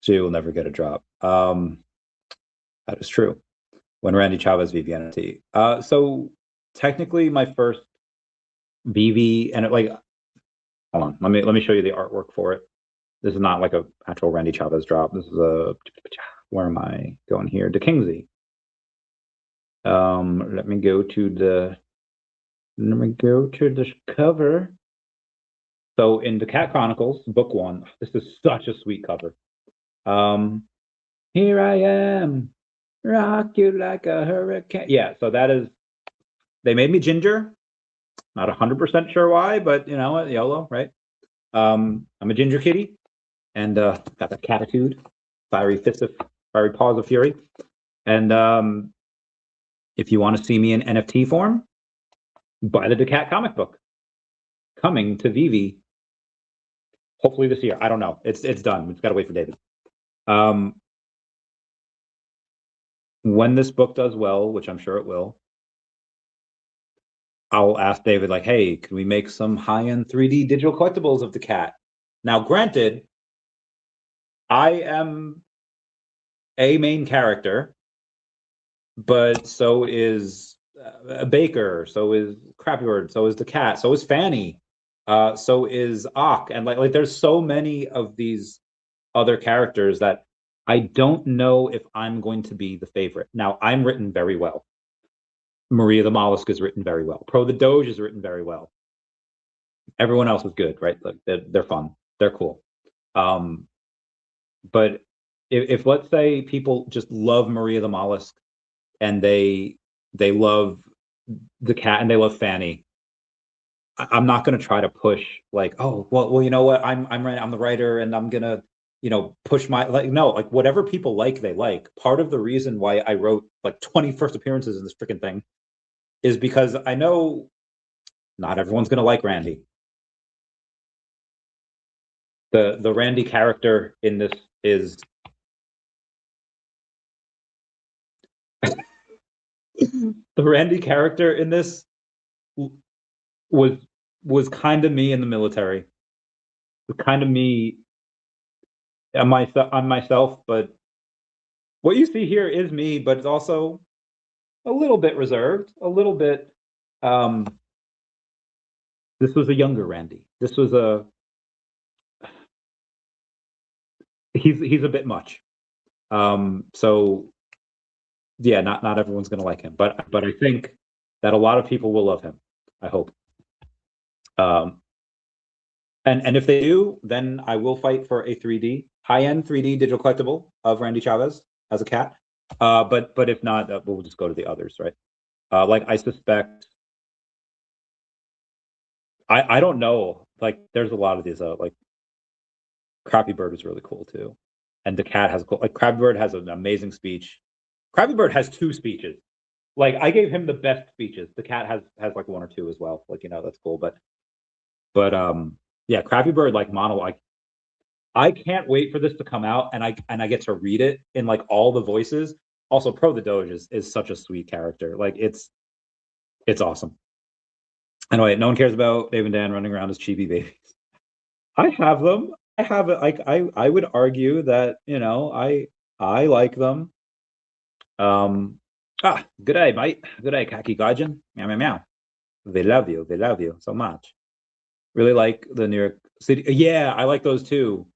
She will never get a drop. That is true. When Randy Chavez VeVe NFT. So technically my first VeVe, and hold on, let me show you the artwork for it. This is not like a actual Randy Chavez drop. This is where am I going here? To Kingsley. Let me go to the cover. So in daCat Chronicles, book 1, this is such a sweet cover. Here I am, rock you like a hurricane. Yeah, so that is, they made me ginger. Not 100% sure why, but YOLO, right? I'm a ginger kitty, and got that catitude, fiery paws of fury. And if you want to see me in NFT form, buy the daCat comic book. Coming to VeVe, hopefully this year. I don't know. It's done. We've got to wait for David. When this book does well, which I'm sure it will, I'll ask David, like, hey, can we make some high-end 3D digital collectibles of daCat? Now, granted, I am a main character, but so is Baker, so is Crappy Bird, so is daCat, so is Fanny, so is Ock, and like there's so many of these other characters that I don't know if I'm going to be the favorite. Now, I'm written very well. Maria the Mollusk is written very well. Pro the Doge is written very well. Everyone else is good, right? Like they're fun, they're cool. But if let's say people just love Maria the Mollusk and they love daCat and they love Fanny, I'm not going to try to push like, oh, well, you know what? I'm the writer and I'm going to, push my, like whatever people like, they like. Part of the reason why I wrote like 20 first appearances in this freaking thing is because I know not everyone's going to like Randy. The Randy character in this is the Randy character in this was kind of me in the military. Kind of me on myself, but what you see here is me, but it's also a little bit reserved, a little bit. This was a younger Randy. This was a he's a bit much. So yeah, not everyone's gonna like him, but I think that a lot of people will love him. I hope. And if they do, then I will fight for a 3D high-end 3D digital collectible of Randy Chavez as a cat. But if not, we'll just go to the others, right? Like I suspect. I don't know. Like there's a lot of these. Like Crappy Bird is really cool too, and daCat has cool. Like Crappy Bird has an amazing speech. Crappy Bird has 2 speeches. Like I gave him the best speeches. daCat has like 1 or 2 as well. Like that's cool. But yeah, Crappy Bird like monologue. I can't wait for this to come out and I get to read it in like all the voices. Also, Pro the Doge is such a sweet character. Like it's awesome. Anyway, no one cares about Dave and Dan running around as chibi babies. I have them. I have it. Like I would argue that I like them. Good day, mate. Good day, Kaki Gaijin. Meow meow meow. They love you. They love you so much. Really like the New York City. Yeah, I like those too.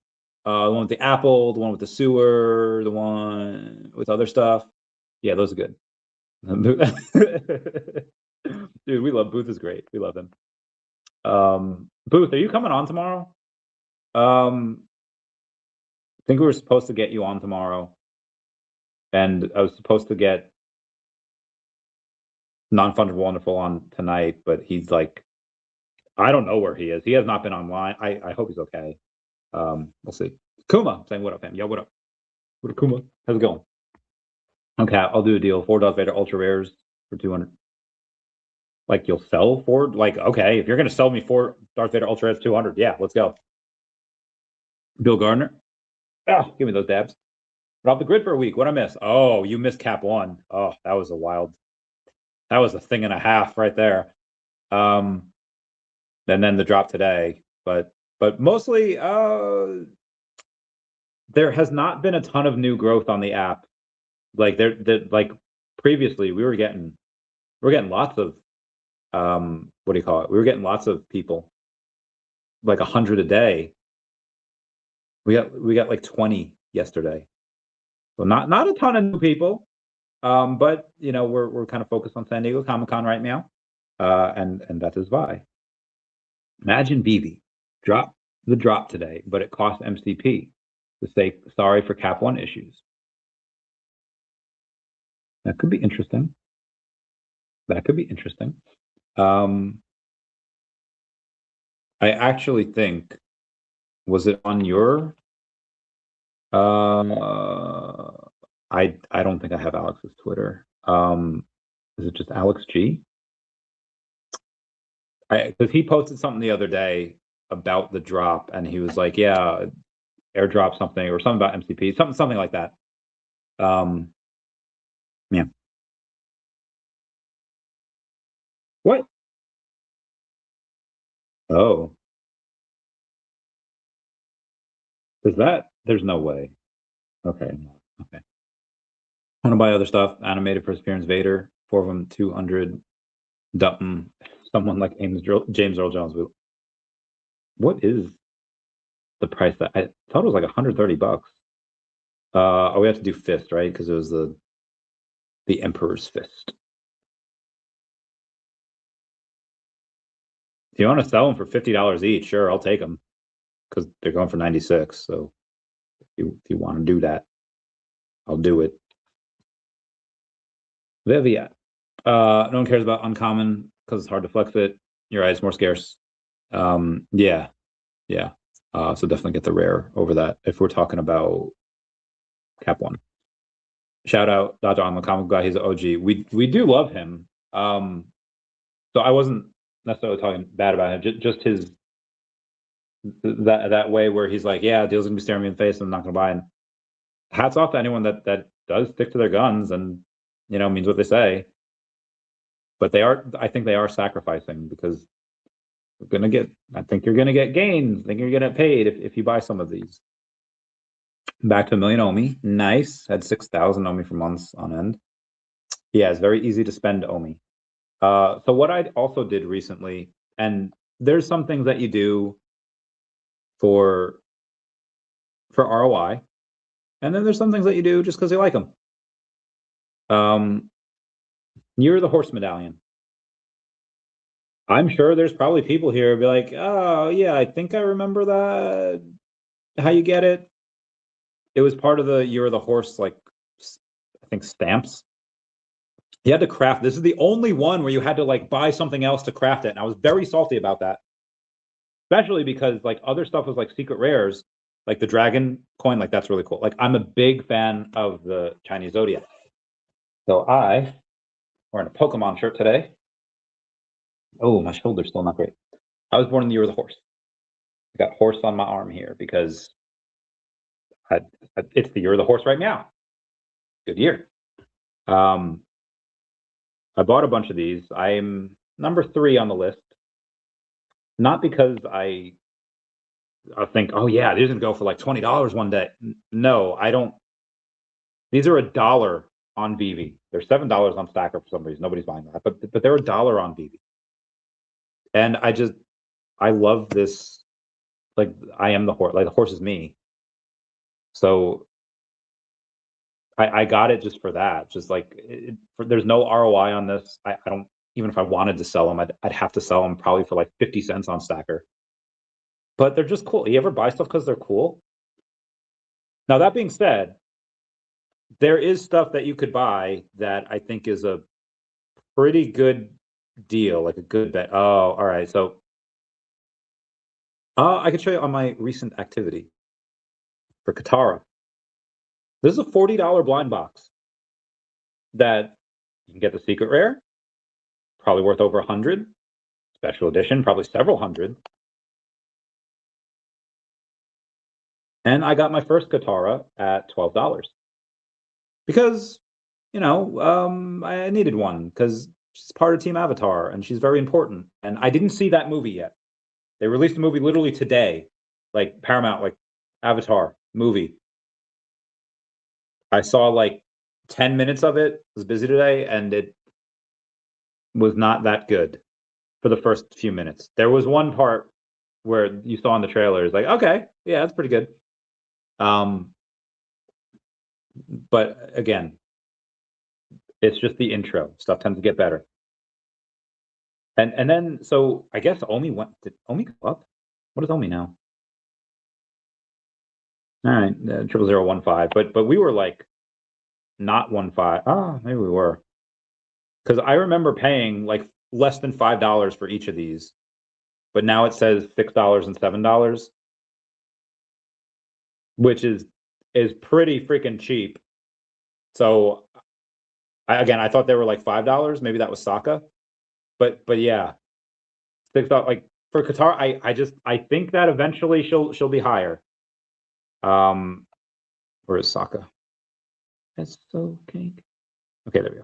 The one with the apple, the one with the sewer, the one with other stuff. Yeah, those are good. Dude, we love Booth is great. We love him. Booth, are you coming on tomorrow? I think we were supposed to get you on tomorrow. And I was supposed to get Non-Fungible Wonderful on tonight, but he's like, I don't know where he is. He has not been online. I hope he's okay. We'll see. Kuma saying what up, fam? Yo, what up? What up, Kuma? How's it going? Okay, I'll do a deal. 4 Darth Vader Ultra Rares for 200. Like you'll sell 4? Like, okay, if you're gonna sell me 4 Darth Vader Ultra Rares 200, yeah, let's go. Bill Gardner. Oh, give me those dabs. But off the grid for a week. What I miss? Oh, you missed Cap 1. Oh, that was a wild. That was a thing and a half right there. And then the drop today. But mostly there has not been a ton of new growth on the app. Like like previously we were getting lots of what do you call it? We were getting lots of people, like 100 a day. We got like 20 yesterday. So not a ton of new people. But we're kind of focused on San Diego Comic-Con right now. And that is why. Imagine VeVe drop the drop today, but it cost MCP to say sorry for Cap 1 issues. That could be interesting. That could be interesting. I actually think, was it on your I don't think I have Alex's Twitter. Is it just Alex G? Because he posted something the other day about the drop, and he was like, "Yeah, airdrop something or something about MCP, something like that." Yeah. What? Oh, is that? There's no way. Okay. Okay. I want to buy other stuff. Animated Perseverance Vader, 4 of them, 200. Dutton, someone like James Earl Jones. What is the price that I thought it was like $130? Oh, we have to do fist, right? Because it was the Emperor's Fist. If you want to sell them for $50 each, sure, I'll take them because they're going for 96. So if you want to do that, I'll do it. VeVe. No one cares about uncommon because it's hard to flex it. You're right, it's more scarce. Yeah. So definitely get the rare over that if we're talking about Cap 1. Shout out Dodger on the comic guy. He's an OG. We do love him. So I wasn't necessarily talking bad about him. Just his that way where he's like, yeah, deal's gonna be staring me in the face. I'm not gonna buy. And hats off to anyone that does stick to their guns and means what they say. But I think they are sacrificing because I think you're gonna get gains. I think you're gonna get paid if you buy some of these. Back to 1 million OMI. Nice. Had 6,000 OMI for months on end. Yeah, it's very easy to spend OMI. So what I also did recently, and there's some things that you do for ROI, and then there's some things that you do just because you like them. You're the horse medallion. I'm sure there's probably people here who be like, oh yeah, I think I remember that. How you get it? It was part of the You're the Horse, like, I think stamps. You had to craft. This is the only one where you had to like buy something else to craft it. And I was very salty about that. Especially because like other stuff was like secret rares, like the dragon coin, like that's really cool. Like I'm a big fan of the Chinese zodiac. So I wearing a Pokemon shirt today. Oh, my shoulder's still not great. I was born in the year of the horse. I got horse on my arm here because it's the year of the horse right now. Good year. I bought a bunch of these. I'm number 3 on the list. Not because I think, oh yeah, these are gonna go for like $20 one day. No, I don't. These are $1 on VeVe. They're $7 on Stacker for some reason. Nobody's buying that, but they're $1 on VeVe. And I love this. Like I am the horse. Like the horse is me. So I got it just for that. Just like there's no ROI on this. I don't, even if I wanted to sell them, I'd have to sell them probably for like 50 cents on Stacker. But they're just cool. You ever buy stuff because they're cool? Now that being said, there is stuff that you could buy that I think is a pretty good deal, like a good bet. Oh, all right. So I could show you on my recent activity for Katara. This is a $40 blind box that you can get the secret rare, probably worth over 100. Special edition, probably several hundred. And I got my first Katara at $12 because, you know, I needed one because she's part of Team Avatar and she's very important. And I didn't see that movie yet. They released the movie literally today, like Paramount, like Avatar movie. I saw like 10 minutes of it. I was busy today, and it was not that good for the first few minutes. There was one part where you saw in the trailer, it's like, okay, yeah, that's pretty good. But again, it's just the intro. Stuff tends to get better. And then, so I guess OMI did OMI go up? What is OMI now? All right, 00015. But we were like not 15. Oh, maybe we were. Because I remember paying like less than $5 for each of these, but now it says $6 and $7, which is pretty freaking cheap. So I thought they were like $5. Maybe that was Sokka, but yeah, $6. Like for Qatar, I think that eventually she'll be higher. Where is Sokka? That's so cake. Okay, there we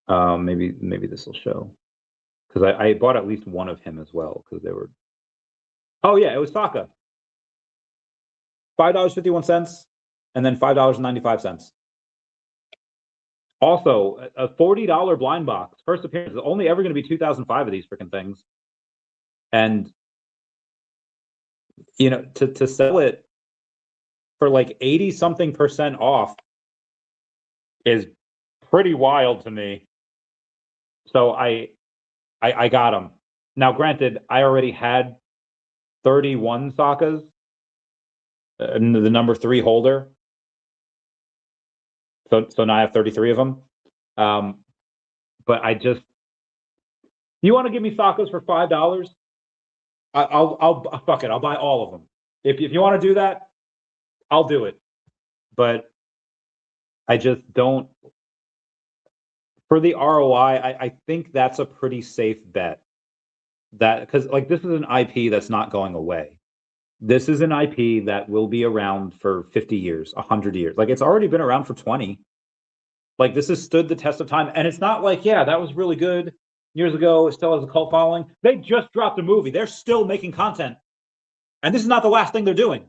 go. Maybe this will show, because I bought at least one of him as well, because they were. Oh yeah, it was Sokka. $5.51, and then $5.95. Also, a $40 blind box, first appearance. There's only ever going to be 2005 of these freaking things, and you know, to sell it for like 80-something% off is pretty wild to me. So I got them. Now, granted, I already had 31 Sokkas, the number 3 holder. So now I have 33 of them. But you want to give me Sokkas for $5? I'll fuck it. I'll buy all of them. If you want to do that, I'll do it. But I just don't. For the ROI, I think that's a pretty safe bet. That, because like this is an IP that's not going away. This is an IP that will be around for 50 years, 100 years. Like it's already been around for 20. Like this has stood the test of time, and it's not like, yeah, that was really good years ago. It still has a cult following. They just dropped a movie. They're still making content, and this is not the last thing they're doing.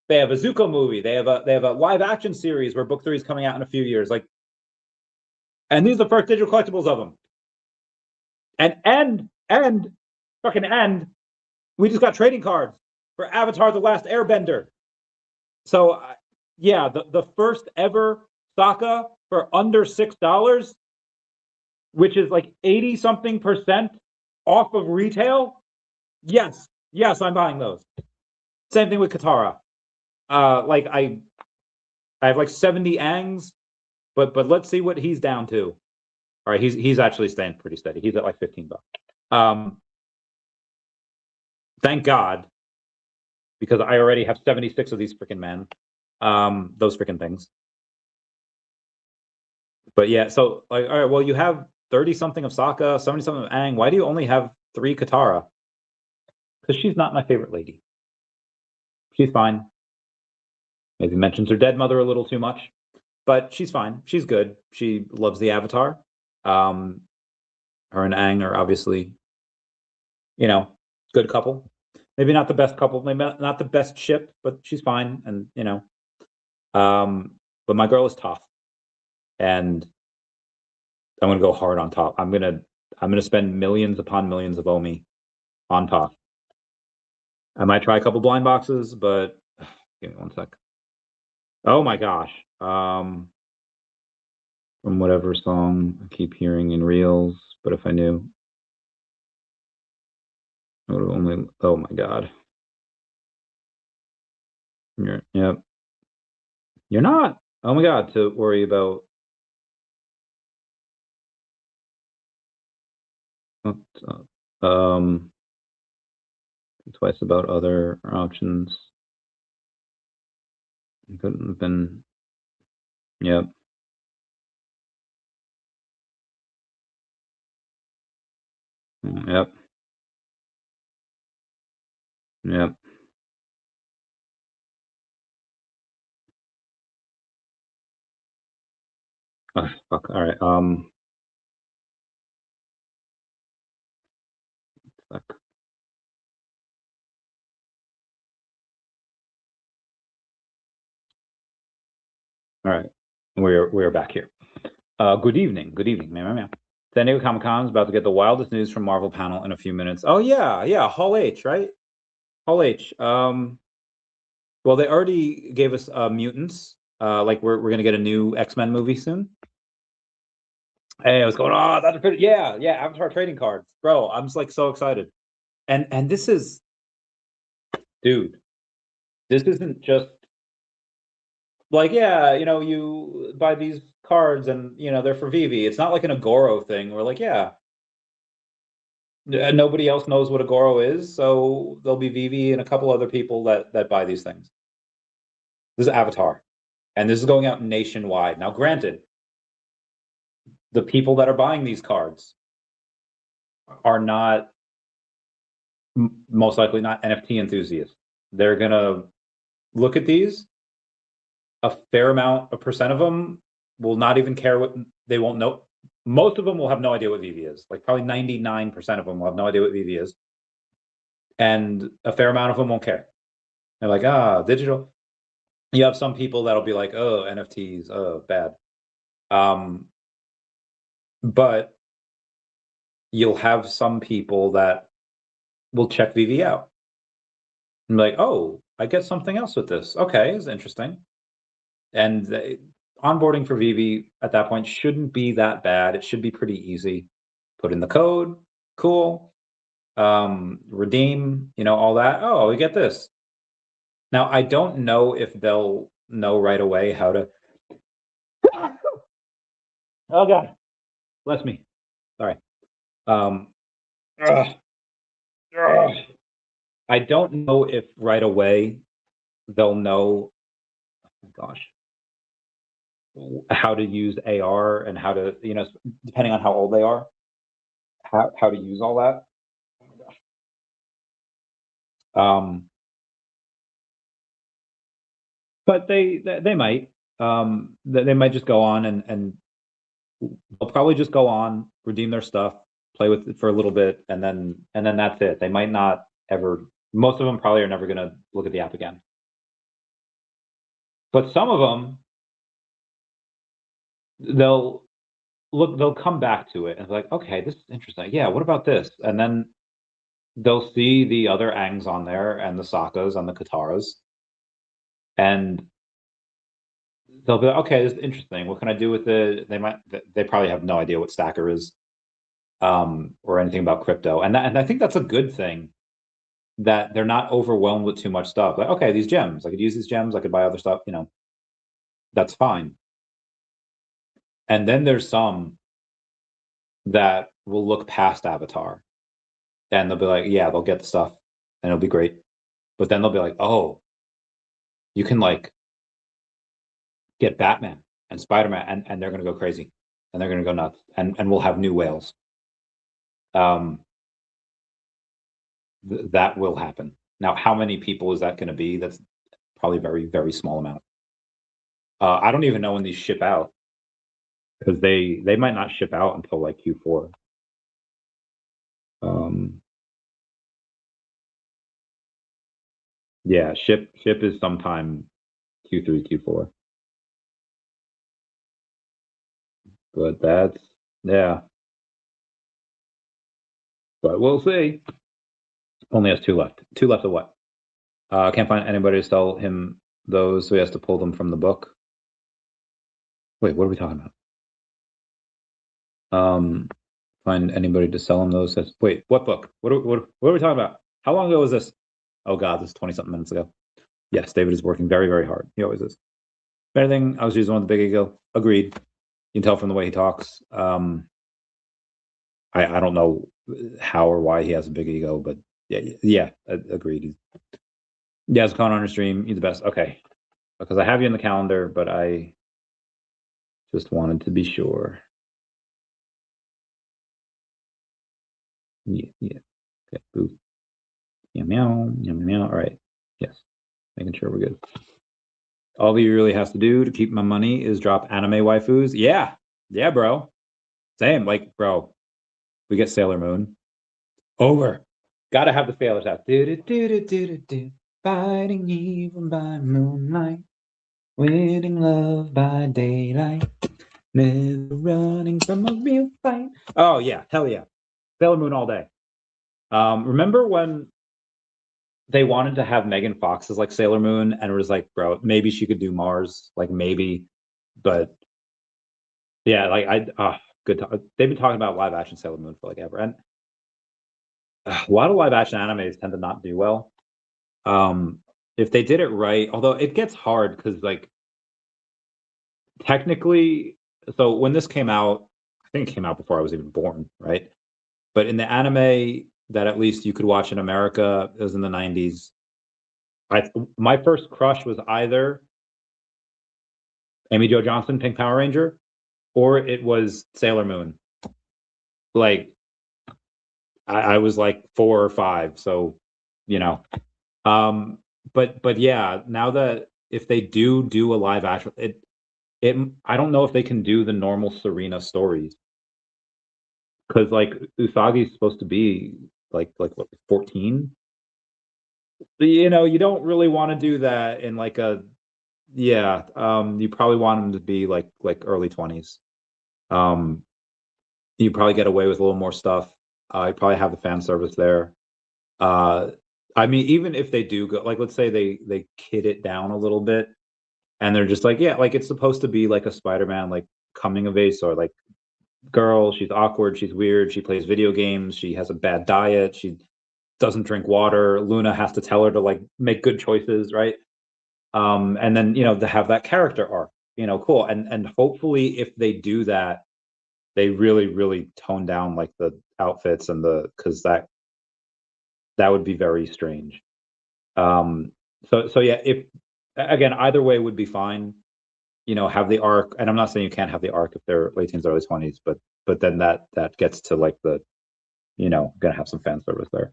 They have a Zuko movie. They have a live action series where book 3 is coming out in a few years. Like And these are the first digital collectibles of them. And we just got trading cards for Avatar: The Last Airbender. So yeah, the first ever Sokka for under $6, which is like 80-something% off of retail. Yes, I'm buying those. Same thing with Katara. Like I have like 70 Angs, but let's see what he's down to. All right, he's actually staying pretty steady. He's at like $15. Thank God, because I already have 76 of these freaking men. Those freaking things. But yeah, so like, all right, well, you have 30-something of Sokka, 70-something of Aang. Why do you only have 3 Katara? Because she's not my favorite lady. She's fine. Maybe mentions her dead mother a little too much, but she's fine. She's good. She loves the Avatar. Her and Aang are obviously, good couple. Maybe not the best couple, maybe not the best ship, but she's fine. And but my girl is tough, and I'm gonna go hard on top. I'm gonna spend millions upon millions of OMI on top. I might try a couple blind boxes, but give me one sec. Oh my gosh. From whatever song I keep hearing in reels, but if I knew, I would have only. Oh my god. Yep. You're not. Oh my god, to worry about. Twice about other options. It couldn't have been. Yep. Yep. Yep. Oh, fuck. All right. Fuck. All right. We're back here. Good evening. Good evening, ma'am. San Diego Comic-Con is about to get the wildest news from Marvel panel in a few minutes. Oh yeah. Hall H, right? Hall H. Well, they already gave us Mutants. Like we're gonna get a new X-Men movie soon. Hey, I was going, oh, that's pretty. Yeah, Avatar trading cards, bro. I'm just like so excited. And this is, dude, this isn't just like, yeah, you buy these cards and they're for VeVe. It's not like an Agoro thing where like, yeah, nobody else knows what Agoro is, so there'll be VeVe and a couple other people that buy these things. This is Avatar, and this is going out nationwide. Now, granted, the people that are buying these cards are not most likely not NFT enthusiasts. They're gonna look at these. A fair amount, a percent of them will not even care what they won't know. Most of them will have no idea what VeVe is. Like probably 99% of them will have no idea what VeVe is. And a fair amount of them won't care. They're like, digital. You have some people that'll be like, oh, NFTs, oh, bad. But you'll have some people that will check VeVe out and be like, oh, I get something else with this. Okay, it's interesting. And onboarding for VeVe at that point shouldn't be that bad. It should be pretty easy. Put in the code, cool. Redeem, all that. Oh, we get this. Now, I don't know if they'll know right away how to. Oh God, bless me. Sorry. I don't know if right away they'll know. Oh my gosh, how to use AR and how to, depending on how old they are, how to use all that. Oh my gosh. But they might. They might just go on and they'll probably just go on, redeem their stuff, play with it for a little bit, and then that's it. They might not ever. Most of them probably are never going to look at the app again. But some of them, they'll look, they'll come back to it and be like, okay, this is interesting. Yeah, what about this? And then they'll see the other Angs on there and the Sokas and the Kataras, and they'll be like, okay, this is interesting. What can I do with it? They probably have no idea what Stacker is, or anything about crypto. And I think that's a good thing, that they're not overwhelmed with too much stuff. Like, okay, these gems, I could use these gems, I could buy other stuff, that's fine. And then there's some that will look past Avatar, and they'll be like, yeah, they'll get the stuff and it'll be great. But then they'll be like, oh, you can like get Batman and Spider-Man, and they're gonna go crazy and they're gonna go nuts, and we'll have new whales. That will happen. Now, how many people is that going to be? That's probably a very, very small amount. I don't even know when these ship out, because they might not ship out until like Q4. Yeah, ship is sometime Q3, Q4. But that's, yeah. But we'll see. Only has two left. Two left of what? Can't find anybody to sell him those, so he has to pull them from the book. Wait, what are we talking about? Find anybody to sell him those. Wait, what book? What are we talking about? How long ago was this? Oh God, this is 20-something minutes ago. Yes, David is working very, very hard. He always is. If anything, I was using one with the big ego. Agreed. You can tell from the way he talks. I don't know how or why he has a big ego, but yeah, agreed. Yes, Con on your stream. You're the best. Okay, because I have you in the calendar, but I just wanted to be sure. Yeah. Okay. Boo. Meow meow meow meow. All right. Yes. Making sure we're good. All he really has to do to keep my money is drop anime waifus. Yeah, bro. Same, like, bro. We get Sailor Moon. Over. Gotta have the sailors out. Fighting evil by moonlight, winning love by daylight, never running from a real fight. Oh yeah, hell yeah, Sailor Moon all day. Remember when they wanted to have Megan Fox as like Sailor Moon, and it was like, bro, maybe she could do Mars, like maybe, but yeah, like good. They've been talking about live action Sailor Moon for like ever, and a lot of live action animes tend to not do well. If they did it right, although it gets hard because like technically, so when this came out, I think it came out before I was even born, right? But in the anime that at least you could watch in America, it was in the 90s. My first crush was either Amy Jo Johnson, Pink Power Ranger, or it was Sailor Moon. Like I was like 4 or 5, so you know. But yeah, now that if they do a live action, I don't know if they can do the normal Serena stories, because like Usagi's supposed to be like what, 14. You don't really want to do that in like a, yeah. You probably want them to be like early 20s. You probably get away with a little more stuff. You probably have the fan service there. I mean, even if they do go, like, let's say they kid it down a little bit, and they're just like, yeah, like it's supposed to be like a Spider-Man like coming of age story, like girl, she's awkward, she's weird, she plays video games, she has a bad diet, she doesn't drink water. Luna has to tell her to like make good choices, right? And then to have that character arc, cool. And hopefully, if they do that, they really, really tone down like the outfits and because that would be very strange. So yeah, if again, either way would be fine. Have the arc, and I'm not saying you can't have the arc if they're late teens, early 20s, but then that gets to like the, gonna have some fan service there.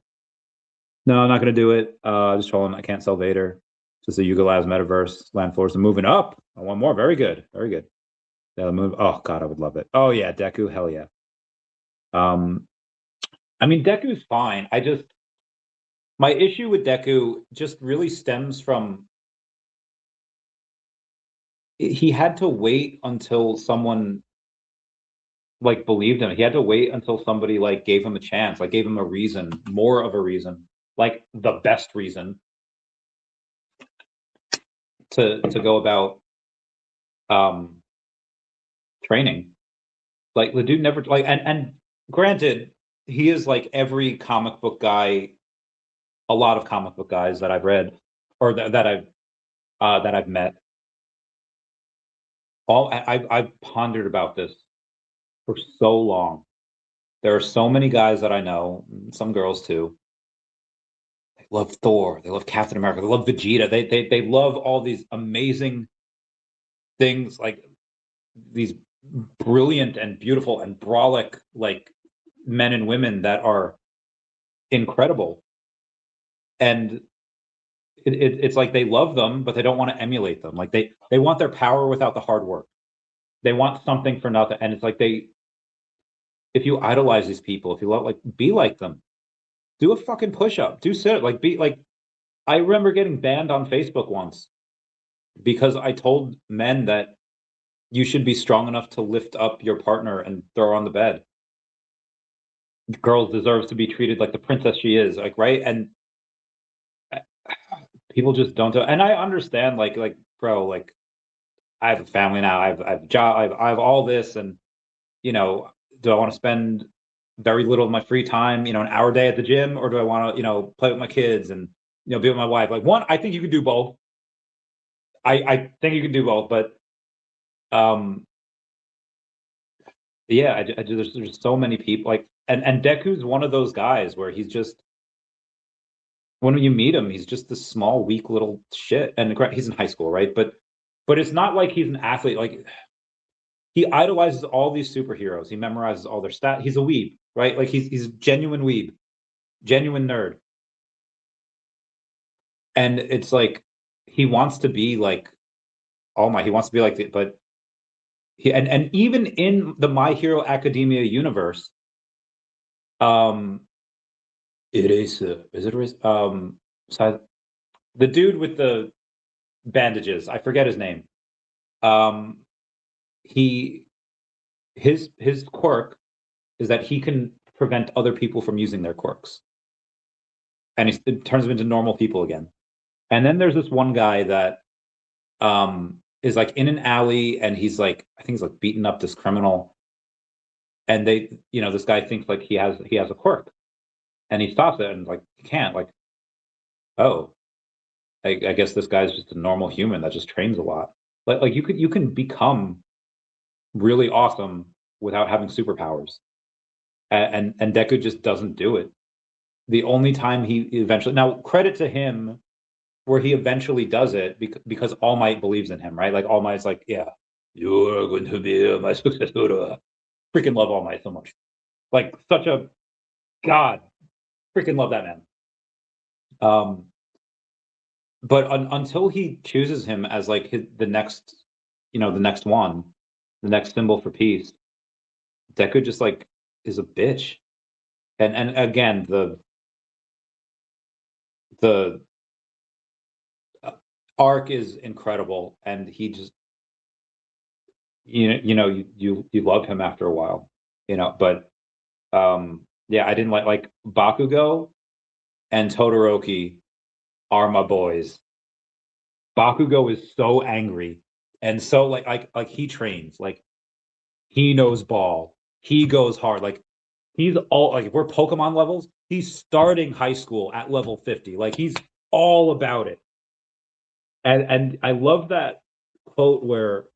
No, I'm not gonna do it. Just trolling. I can't sell Vader. Just a Yuga Labs metaverse. Land floors are moving up. I want more. Very good. Very good. Yeah, move. Oh God, I would love it. Oh yeah, Deku. Hell yeah. I mean, Deku's fine. My issue with Deku just really stems from he had to wait until someone like believed him. He had to wait until somebody like gave him a chance, like gave him a reason, more of a reason, like the best reason to go about training. Like the dude never like and granted, he is like every comic book guy, a lot of comic book guys that I've read or that I've met. I've pondered about this for so long. There are so many guys that I know, some girls too. They love Thor, they love Captain America, they love Vegeta, they love all these amazing things, like these brilliant and beautiful and brolic like men and women that are incredible. And it's like they love them, but they don't want to emulate them. Like they want their power without the hard work. They want something for nothing. And it's like if you idolize these people, if you love, like, be like them, do a fucking push-up, do sit, like, be like, I remember getting banned on Facebook once because I told men that you should be strong enough to lift up your partner and throw her on the bed. Girls deserves to be treated like the princess she is, like, right? And people just don't do. And I understand, like, bro, like, I have a family now, I have a job, I have all this, and you know, do I want to spend very little of my free time, you know, an hour a day at the gym, or do I want to, you know, play with my kids and, you know, be with my wife? Like, one, I think you can do both. I think you can do both, but yeah, there's so many people like, and Deku's one of those guys where he's just, when you meet him, he's just this small, weak little shit. And he's in high school, right? But it's not like he's an athlete. Like, he idolizes all these superheroes. He memorizes all their stats. He's a weeb, right? Like he's genuine weeb, genuine nerd. And it's like he wants to be like All Might. He wants to be like the, but he and even in the My Hero Academia universe, it is so the dude with the bandages, I forget his name. His quirk is that he can prevent other people from using their quirks, and it turns them into normal people again. And then there's this one guy that is like in an alley, and he's like, I think he's like beating up this criminal, and they, you know, this guy thinks like he has a quirk, and he stops it and like he can't, like, oh, I guess this guy's just a normal human that just trains a lot. Like you can become really awesome without having superpowers, and Deku just doesn't do it. The only time he eventually, now credit to him, where he eventually does it because All Might believes in him, right? Like All Might's like, yeah, you're going to be my successor. Freaking love All Might so much. Like such a god. Freaking love that man. But until he chooses him as like the next, you know, the next one, the next symbol for peace, Deku just like is a bitch. And again, the arc is incredible, and he just, you know, you love him after a while, you know. But yeah, I didn't like Bakugo and Todoroki are my boys. Bakugo is so angry and so like he trains, like he knows ball, he goes hard, like he's all like, if we're Pokemon levels, he's starting high school at level 50, like he's all about it. And I love that quote where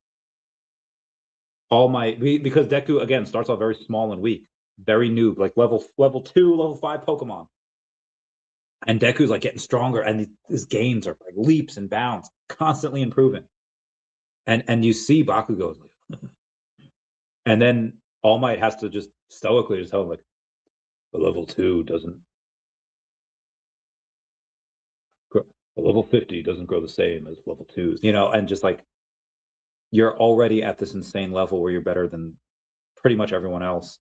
All Might, because Deku again starts off very small and weak, very noob, like level 2, level 5 Pokemon. And Deku's like getting stronger, and his gains are like leaps and bounds, constantly improving. And you see Bakugo like, and then All Might has to just stoically just tell him like, the level 2 doesn't grow, the level 50 doesn't grow the same as level 2s, you know, and just like, you're already at this insane level where you're better than pretty much everyone else.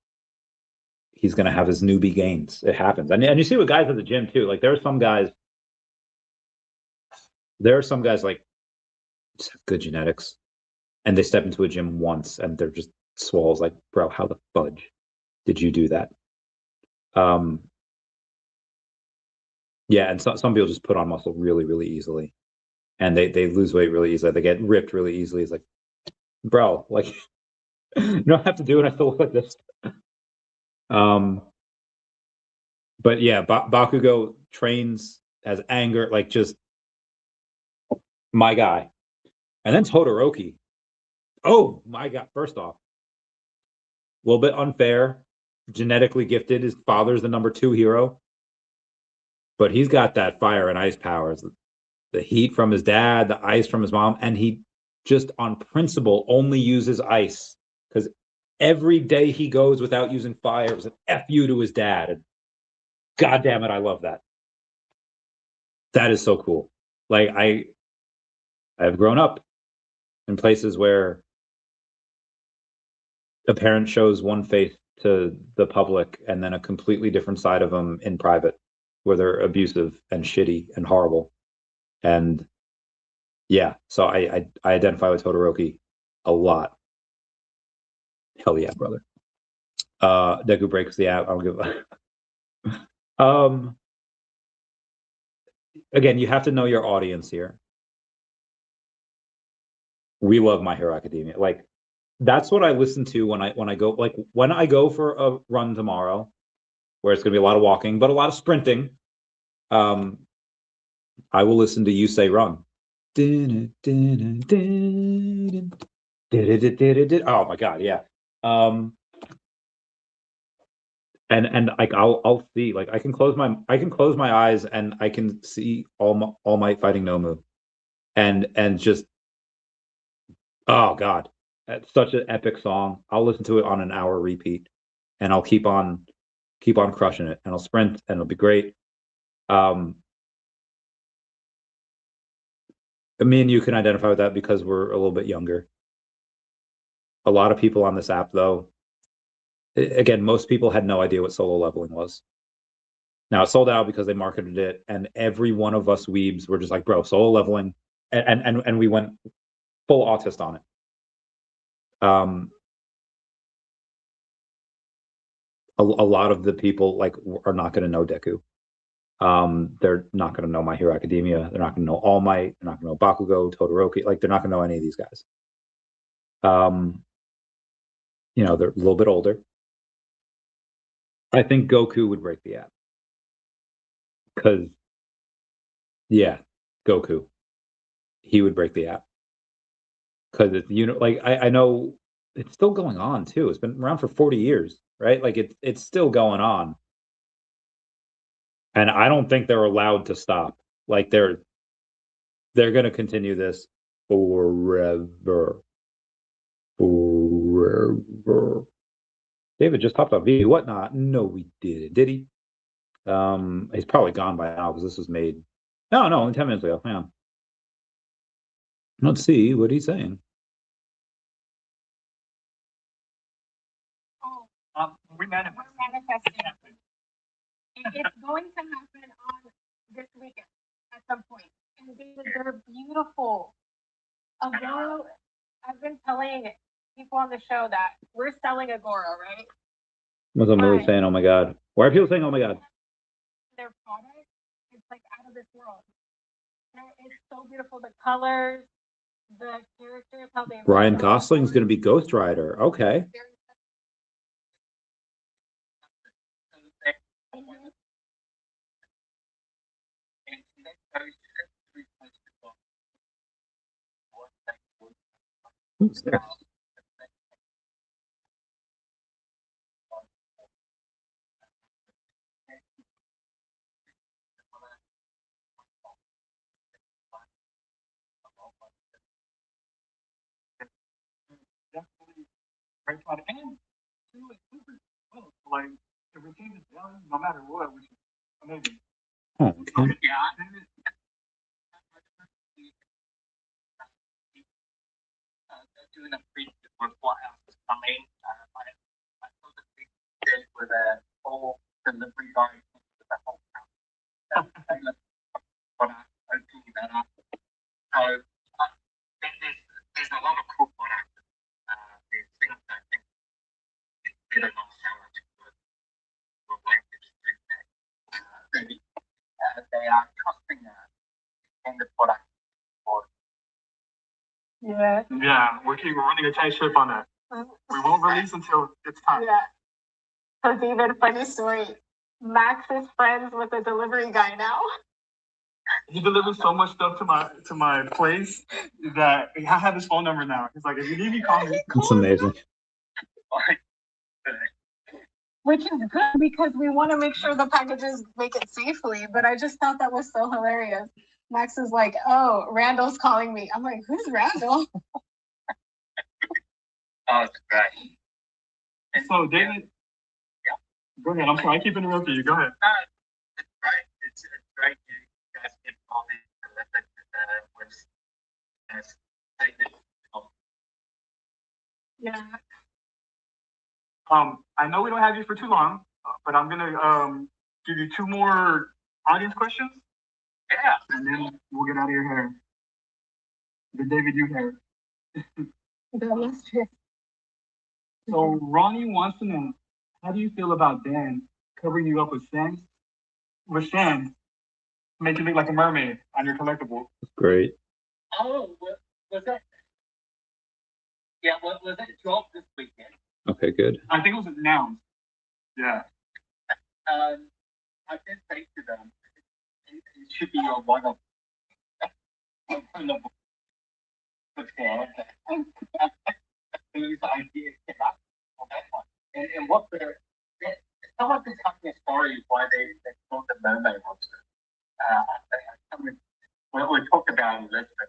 He's going to have his newbie gains. It happens. And you see with guys at the gym too. Like there are some guys like just have good genetics, and they step into a gym once and they're just Swall's like, bro, how the fudge did you do that? Yeah, and some people just put on muscle really, really easily, and they lose weight really easily. They get ripped really easily. It's like, bro, like you don't have to do it. I still look like this. But yeah, Bakugo trains, has anger, like just my guy. And then Todoroki. Oh my God! First off, a little bit unfair. Genetically gifted. His father's the #2 hero, but he's got that fire and ice powers. The heat from his dad, the ice from his mom, and he just on principle only uses ice because every day he goes without using fire is an FU to his dad. And God damn it, I love that. That is so cool. Like I've grown up in places where a parent shows one face to the public and then a completely different side of them in private, where they're abusive and shitty and horrible. And yeah, so I identify with Todoroki a lot. Hell yeah, brother. Deku breaks the app. I don't give a again, you have to know your audience here. We love My Hero Academia. Like that's what I listen to when I go, like when I go for a run tomorrow, where it's gonna be a lot of walking, but a lot of sprinting. I will listen to You Say Run. Oh my God, yeah. And like I'll see, like I can close my eyes and I can see All Might fighting Nomu, and just oh God, that's such an epic song. I'll listen to it on an hour repeat, and I'll keep on crushing it, and I'll sprint, and it'll be great. Me and you can identify with that because we're a little bit younger. A lot of people on this app, though, again, most people had no idea what solo leveling was. Now it sold out because they marketed it, and every one of us weebs were just like, bro, solo leveling, and we went full autist on it. A lot of the people like are not going to know Deku. They're not going to know My Hero Academia. They're not going to know All Might. They're not going to know Bakugo, Todoroki. Like they're not going to know any of these guys. They're a little bit older. I think Goku would break the app because, yeah, Goku, he would break the app because it's like I know it's still going on too. It's been around for 40 years, right? Like it's still going on, and I don't think they're allowed to stop. Like they're going to continue this forever. David just hopped off VeVe. Whatnot? No, we didn't. Did he? He's probably gone by now because this was made. No, only 10 minutes ago. Yeah. Let's see what he's saying. We're manifesting. It's going to happen on this weekend at some point. And they're beautiful. Although I've been telling people on the show that we're selling Agora, right? What's Millie saying? Oh my God. Why are people saying, oh my God? Their product is like out of this world. It's so beautiful. The colors, the characters, how they. Ryan Gosling's going to be Ghost Rider. Okay. Who's this? Like if we change it down, no matter what, which is amazing. Oh, okay. Doing a free report out coming. I saw the big did with a whole delivery guy with the whole house. Opening that up. So there's a lot of cool products. There's things that I think they are trusting us and the product. Yeah. Yeah, we're running a tight ship on that. We won't release until it's time. Yeah. So David, funny story. Max is friends with the delivery guy now. He delivers so much stuff to my place that I have his phone number now. He's like, if you need me, call me. That's amazing. Which is good because we want to make sure the packages make it safely. But I just thought that was so hilarious. Max is like, oh, Randall's calling me. I'm like, who's Randall? Oh, it's great. So David, go ahead. I'm sorry, I keep interrupting you. Go ahead. It's great. It's great you guys get all the Yeah. I know we don't have you for too long, but I'm gonna give you 2 more audience questions. Yeah. And then we'll get out of your hair. The David you hair. That was true. So Ronnie wants to know, how do you feel about Dan covering you up with sand, make you look like a mermaid on your collectible? Great. Oh, was that? Yeah, was that a job this weekend? Okay, good. I think it was announced. Yeah. I did say to them, it should be a one-off. Whose idea came up on that one. And what someone can tell me a story why they called the mermaid monster. We talked about Lisbon.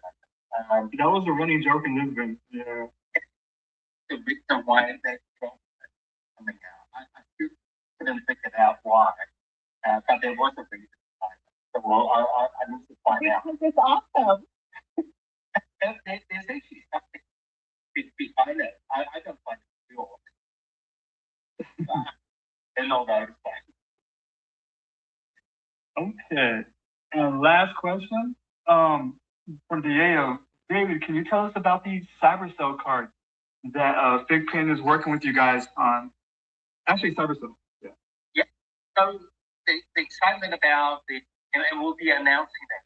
That was a running joke in Lisbon. Yeah. The reason why they dropped it coming out. I still couldn't figure out why. But there was a reason why. So I need to find out. Because it's awesome. There's actually something behind it. I don't find it real. And all that is fine. Okay. And last question, from Diego. David, can you tell us about these CyberCell cards that FigPin is working with you guys on? Actually, CyberCell. Yeah. Yeah. So the excitement about and we'll be announcing that.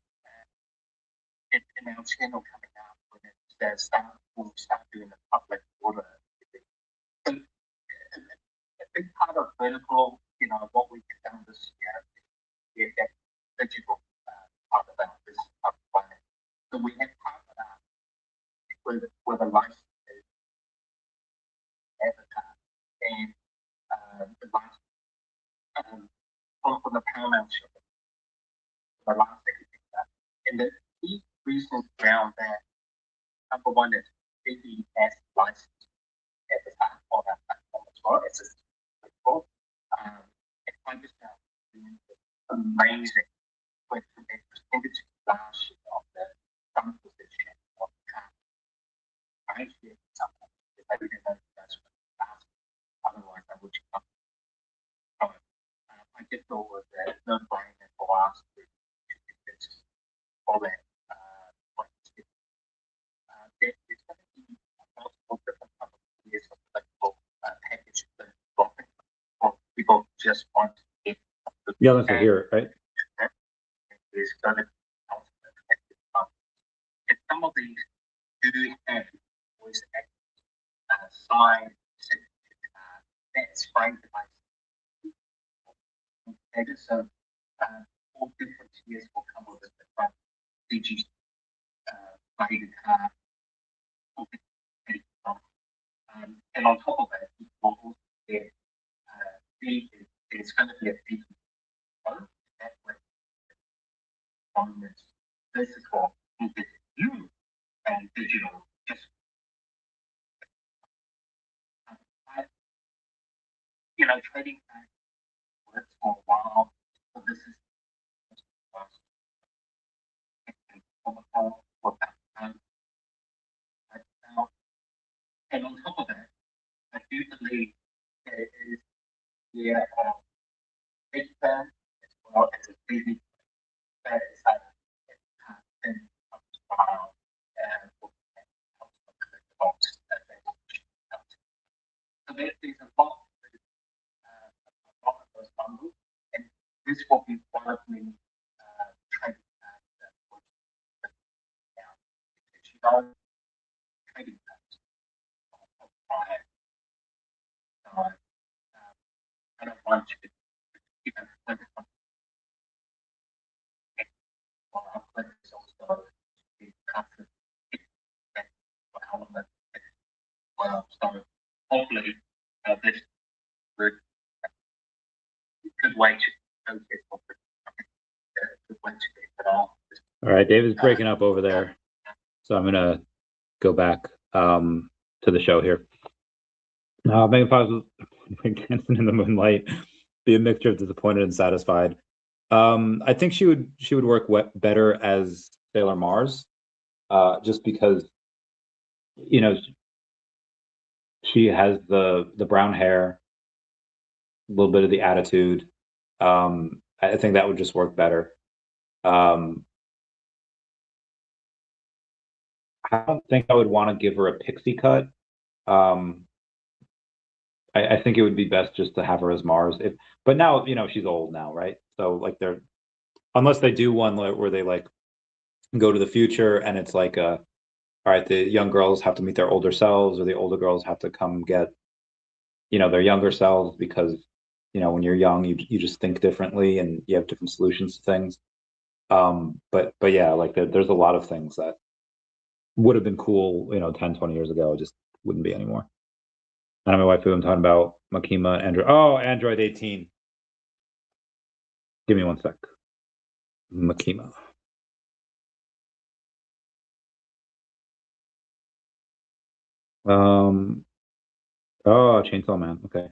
It's announcing or coming out when we'll start doing the public order. So a big part of vertical, what we've done this year is that digital part of our business up front. So we have partnered up with a license avatar and the license from the Paramount show. The last thing and the key reasons around that, number one is VeVe has license avatar on our platform as well. It's a cool. And understand amazing with the percentage last year of the sum position of the car. I actually something if I didn't know that's what last, otherwise I would not. I just thought was no brainer for us to all that. There's going to be multiple different years of collectible packages that dropping or people just want to get. Yeah, let's hear it, right? There's going to be and some of these do have voice sign that spray device. And so all different tiers will come with a different DG graded card. And on top of that, it's going to be a big that way. On this physical, you and digital. Just trading works for a while. So this is and on top of that, I do believe there is data as well as a busy that is and file and box that they will so there's a lot of those bundles, and this will be one of many know, trading patterns. I don't want to even limit my also be confident element well. So hopefully this is a good way to showcase what good way to get it all. All right, David's breaking up over there, so I'm gonna go back to the show here. Megan Fox was dancing in the moonlight, be a mixture of disappointed and satisfied. I think she would work better as Sailor Mars, just because, you know, she has the brown hair, a little bit of the attitude. I think that would just work better. I don't think I would want to give her a pixie cut. I think it would be best just to have her as Mars. But now, you know, she's old now, right? So like unless they do one where they like go to the future and it's like all right, the young girls have to meet their older selves, or the older girls have to come get, you know, their younger selves, because, you know, when you're young, you just think differently and you have different solutions to things. But yeah, like there's a lot of things that would have been cool, you know, 10, 20 years ago, just wouldn't be anymore. I don't know my waifu, I'm talking about Makima, Android. Oh, Android 18. Give me one sec. Makima. Oh, Chainsaw Man. Okay.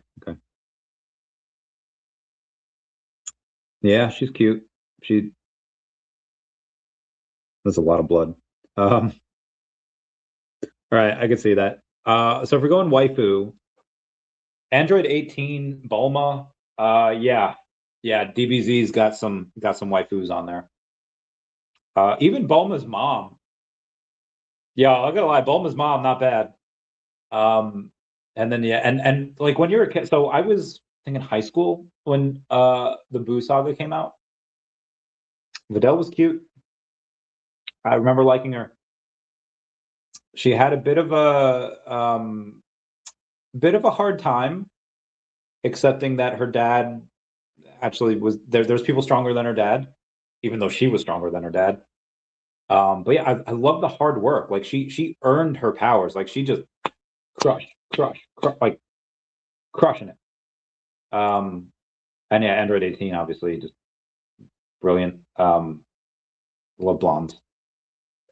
Yeah, she's cute. There's a lot of blood. All right, I can see that. So if we're going waifu, Android 18, Bulma, yeah, DBZ's got some waifus on there. Even Bulma's mom. Yeah, I'm gonna lie, Bulma's mom, not bad. And then yeah, and like when you're a kid, so I was in high school when the Boo Saga came out. Videl was cute. I remember liking her. She had a bit of a hard time accepting that her dad actually was there. There's people stronger than her dad, even though she was stronger than her dad. But yeah, I love the hard work. Like she earned her powers. Like she just crush, like crushing it. And yeah, Android 18 obviously just brilliant. Love blondes.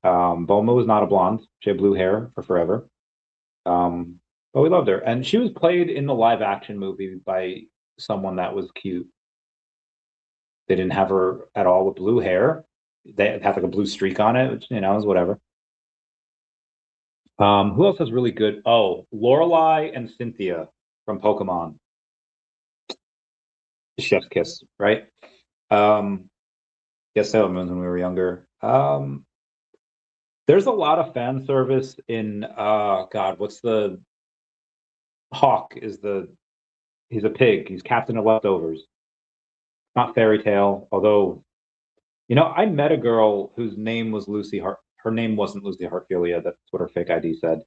Bulma was not a blonde. She had blue hair for forever. But we loved her, and she was played in the live action movie by someone that was cute. They didn't have her at all with blue hair. They had like a blue streak on it, which, you know, is whatever. Who else has really good? Oh, Lorelai and Cynthia from Pokemon. Chef's kiss, right? Yes, Sailor Moon when we were younger. There's a lot of fan service in God, what's the Hawk he's a pig. He's captain of leftovers. Not Fairy Tale, although, you know, I met a girl whose name was Lucy Hart. Her name wasn't Lucy Hartfilia. That's what her fake ID said.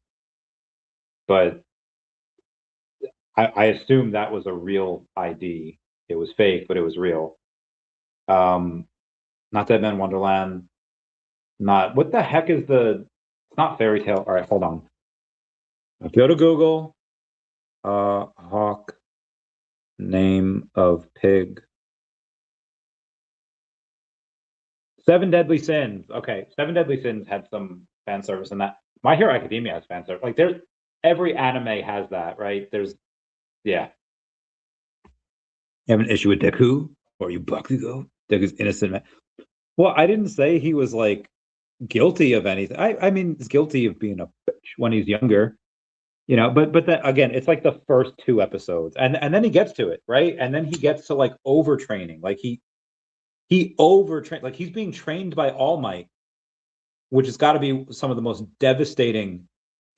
But I assume that was a real ID. It was fake, but it was real. Not Dead Man Wonderland. Not what the heck is it's not Fairy Tale. All right, hold on. I'll go to Google. Hawk name of pig. Seven Deadly Sins. Okay, Seven Deadly Sins had some fan service in that. My Hero Academia has fan service. Like every anime has that, right? Yeah. You have an issue with Deku? Or you Bakugo? Deku's innocent man. Well, I didn't say he was like guilty of anything. I mean, he's guilty of being a bitch when he's younger, you know. But then again, it's like the first 2 episodes, and then he gets to it, right? And then he gets to like overtraining, like he overtrained, like he's being trained by All Might, which has got to be some of the most devastating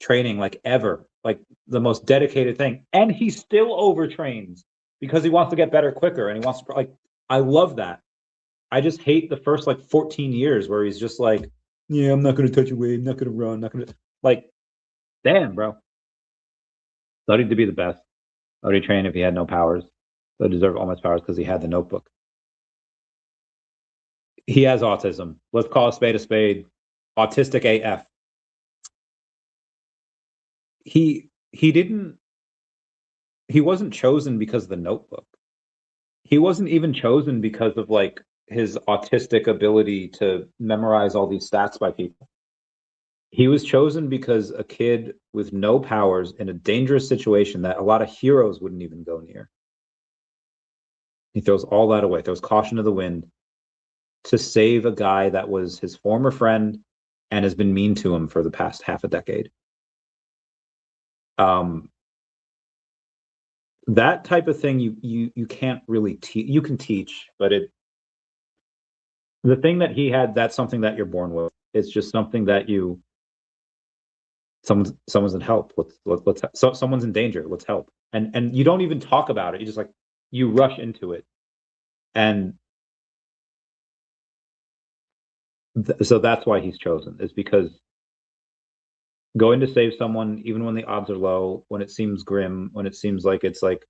training like ever, like the most dedicated thing, and he still overtrains because he wants to get better quicker, and he wants to like. I love that. I just hate the first like 14 years where he's just like yeah, I'm not going to touch a wave, not going to run, not going to, like, damn, bro. Studied to be the best. Studied train if he had no powers. So deserve all Might's powers because he had the notebook. He has autism. Let's call a spade a spade. Autistic AF. He wasn't chosen because of the notebook. He wasn't even chosen because of like his autistic ability to memorize all these stats by people. He was chosen because a kid with no powers in a dangerous situation that a lot of heroes wouldn't even go near. He throws all that away, throws caution to the wind to save a guy that was his former friend and has been mean to him for the past half a decade. That type of thing you can't really teach. You can teach, but the thing that he had, that's something that you're born with. It's just something that someone's in help. Someone's in danger. Let's help. And you don't even talk about it. You just like you rush into it, and so that's why he's chosen. Is because going to save someone, even when the odds are low, when it seems grim, when it seems like it's like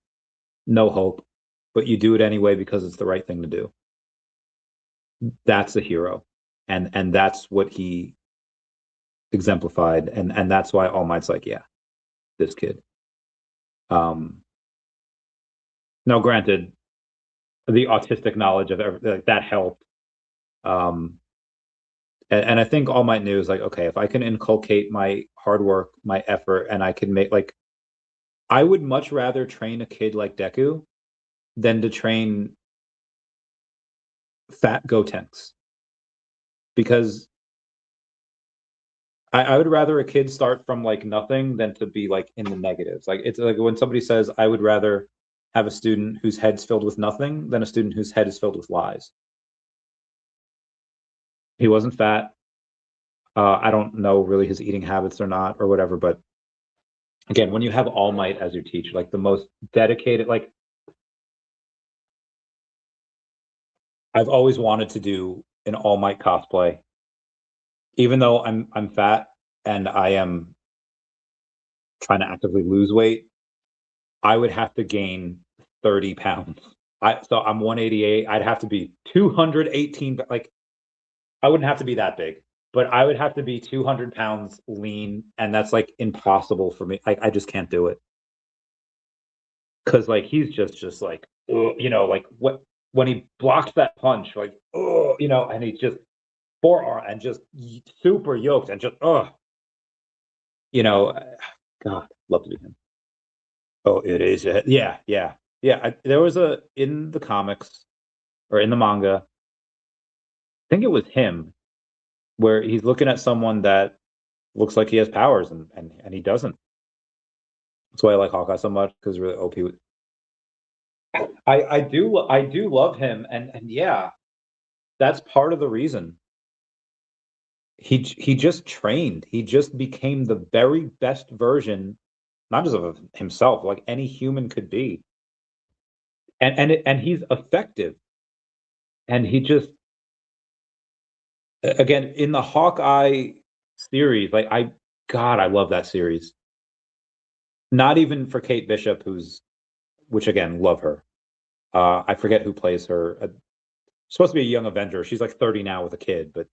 no hope, but you do it anyway because it's the right thing to do. That's a hero, and that's what he exemplified, and that's why All Might's like, yeah, this kid. Now, granted, the autistic knowledge of that helped, and I think All Might knew is like, okay, if I can inculcate my hard work, my effort, and I can make like, I would much rather train a kid like Deku than to train fat Gotenks, because I would rather a kid start from like nothing than to be like in the negatives. Like it's like when somebody says, I would rather have a student whose head's filled with nothing than a student whose head is filled with lies. He wasn't fat. I don't know really his eating habits or not or whatever, but again, when you have All Might as your teacher, like the most dedicated, like I've always wanted to do an All Might cosplay, even though I'm fat and I am trying to actively lose weight. I would have to gain 30 pounds. So I'm 188. I'd have to be 218. Like I wouldn't have to be that big, but I would have to be 200 pounds lean, and that's like impossible for me. I just can't do it. Cause like he's just like, you know, like what when he blocks that punch, like, you know, and he just forearm and just super yoked and just, you know, God, love to be him. Oh, it is. Yeah, yeah, yeah. There was in the comics or in the manga, I think it was him, where he's looking at someone that looks like he has powers and he doesn't. That's why I like Hawkeye so much, because really OP. I do love him, and yeah, that's part of the reason. He just trained. He just became the very best version, not just of himself, like any human could be. And he's effective. And he just, again, in the Hawkeye series, like God, I love that series. Not even for Kate Bishop, which again, love her. I forget who plays her. Supposed to be a young Avenger. She's like 30 now with a kid, but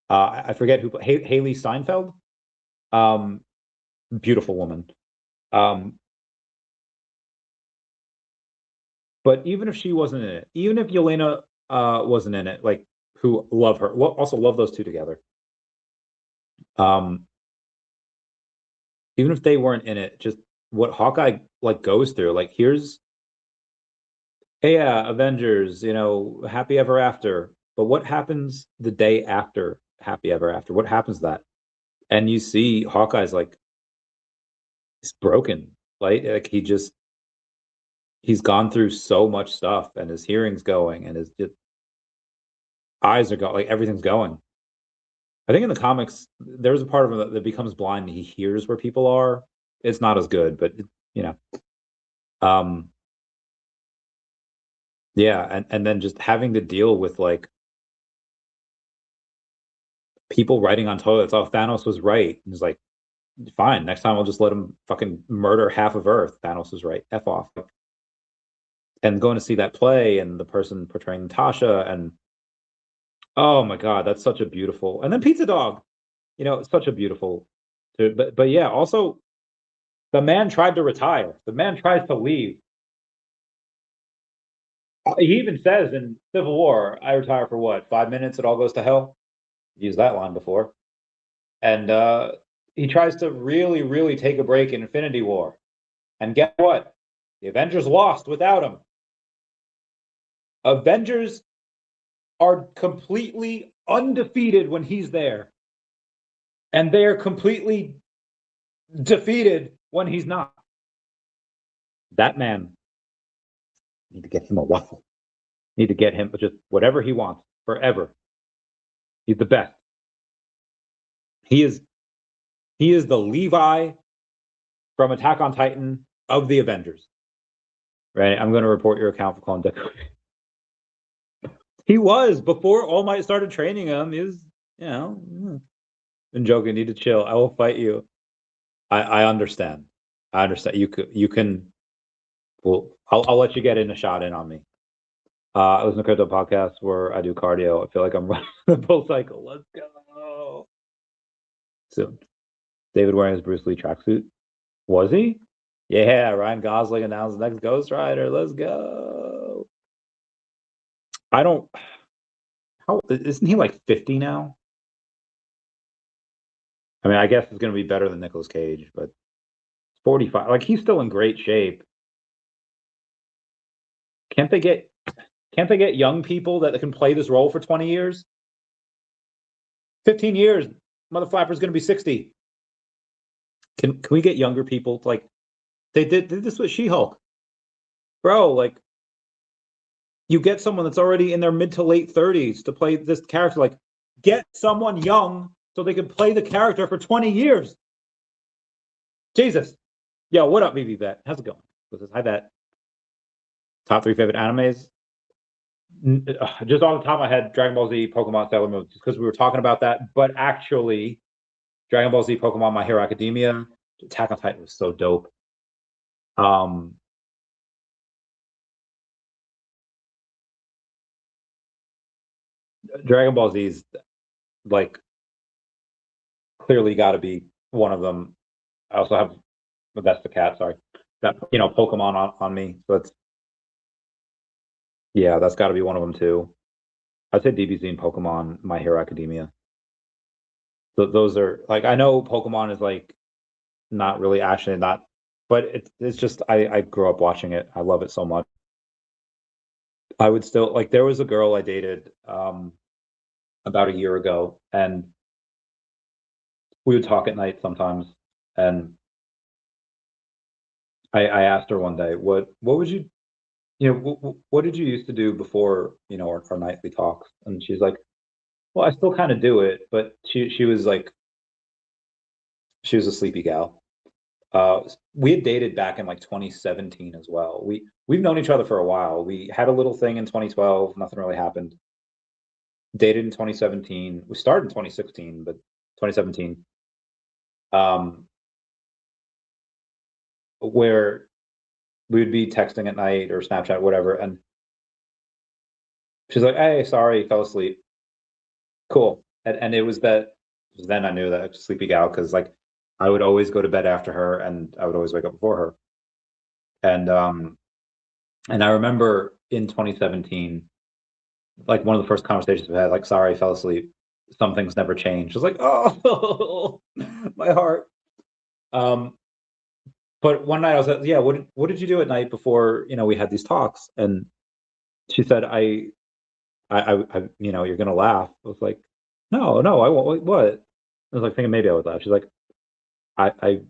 I forget who. Haley Steinfeld. Beautiful woman. But even if she wasn't in it, even if Yelena wasn't in it, like who love her, also love those two together. Even if they weren't in it, just what Hawkeye like goes through. Like here's, hey, yeah, Avengers, you know, happy ever after. But what happens the day after happy ever after? What happens to that? And you see Hawkeye's like, he's broken. Like he's gone through so much stuff, and his hearing's going, and his just eyes are going, like everything's going. I think in the comics, there's a part of him that becomes blind and he hears where people are. It's not as good, but you know. Yeah, and then just having to deal with like people writing on toilets, oh, Thanos was right. And it's like, fine, next time I'll just let him fucking murder half of Earth. Thanos was right. F off. And going to see that play and the person portraying Natasha, and oh my God, that's such a beautiful. And then Pizza Dog, you know, such a beautiful. But yeah, also the man tried to retire. The man tries to leave. He even says in Civil War, I retire for what, 5 minutes, it all goes to hell? Used that line before. And he tries to really, really take a break in Infinity War. And guess what? The Avengers lost without him. Avengers are completely undefeated when he's there. And they are completely defeated when he's not. That man, need to get him a waffle. Need to get him just whatever he wants, forever. He's the best. He is the Levi from Attack on Titan of the Avengers. Right? I'm going to report your account for calling Deku. He was before All Might started training him. He was, you know, been joking. Need to chill. I will fight you. I understand. I understand. You can. Well, I'll let you get in a shot in on me. I listen to crypto podcasts where I do cardio. I feel like I'm running the bull cycle. Let's go. Soon. David wearing his Bruce Lee tracksuit. Was he? Yeah, Ryan Gosling announced the next Ghost Rider. Let's go. I don't. How isn't he like 50 now? I mean, I guess it's going to be better than Nicolas Cage, but 45. Like, he's still in great shape. Can't they get young people that can play this role for 20 years? 15 years, Mother Flapper's going to be 60. Can we get younger people to, like, they did this with She-Hulk. Bro, like, you get someone that's already in their mid to late 30s to play this character. Like, get someone young so they can play the character for 20 years. Jesus. Yo, what up, VeVe? How's it going? This is Hi Vet. Top 3 favorite animes. Just off the top of my head, Dragon Ball Z, Pokemon, Sailor Moon, just because we were talking about that. But actually, Dragon Ball Z, Pokemon, My Hero Academia, Attack on Titan was so dope. Dragon Ball Z's like clearly got to be one of them. I also have that's the cat. Sorry, that Pokemon on me. So it's yeah, that's got to be one of them too. I'd say DBZ and Pokemon, My Hero Academia. So those are like I know Pokemon is like not really actually not, but it's just I grew up watching it. I love it so much. I would still like there was a girl I dated about a year ago, and we would talk at night sometimes, and I asked her one day, what would you what did you used to do before our nightly talks? And she's like, well, I still kind of do it, but she was like, she was a sleepy gal. We had dated back in like 2017 as well. We've known each other for a while. We had a little thing in 2012. Nothing really happened. Dated in 2017. We started in 2016, but 2017. Where we would be texting at night or Snapchat, whatever, and she's like, "Hey, sorry, fell asleep." Cool. And it was that. Then I knew that sleepy gal because like I would always go to bed after her, and I would always wake up before her. And I remember in 2017, like one of the first conversations we had, like, "Sorry, I fell asleep. Some things never change." I was like, "Oh, my heart." But one night I was like, "Yeah, what did you do at night before we had these talks?" And she said, "I you're gonna laugh." I was like, "No, I won't." What? I was like thinking maybe I would laugh. She's like, I've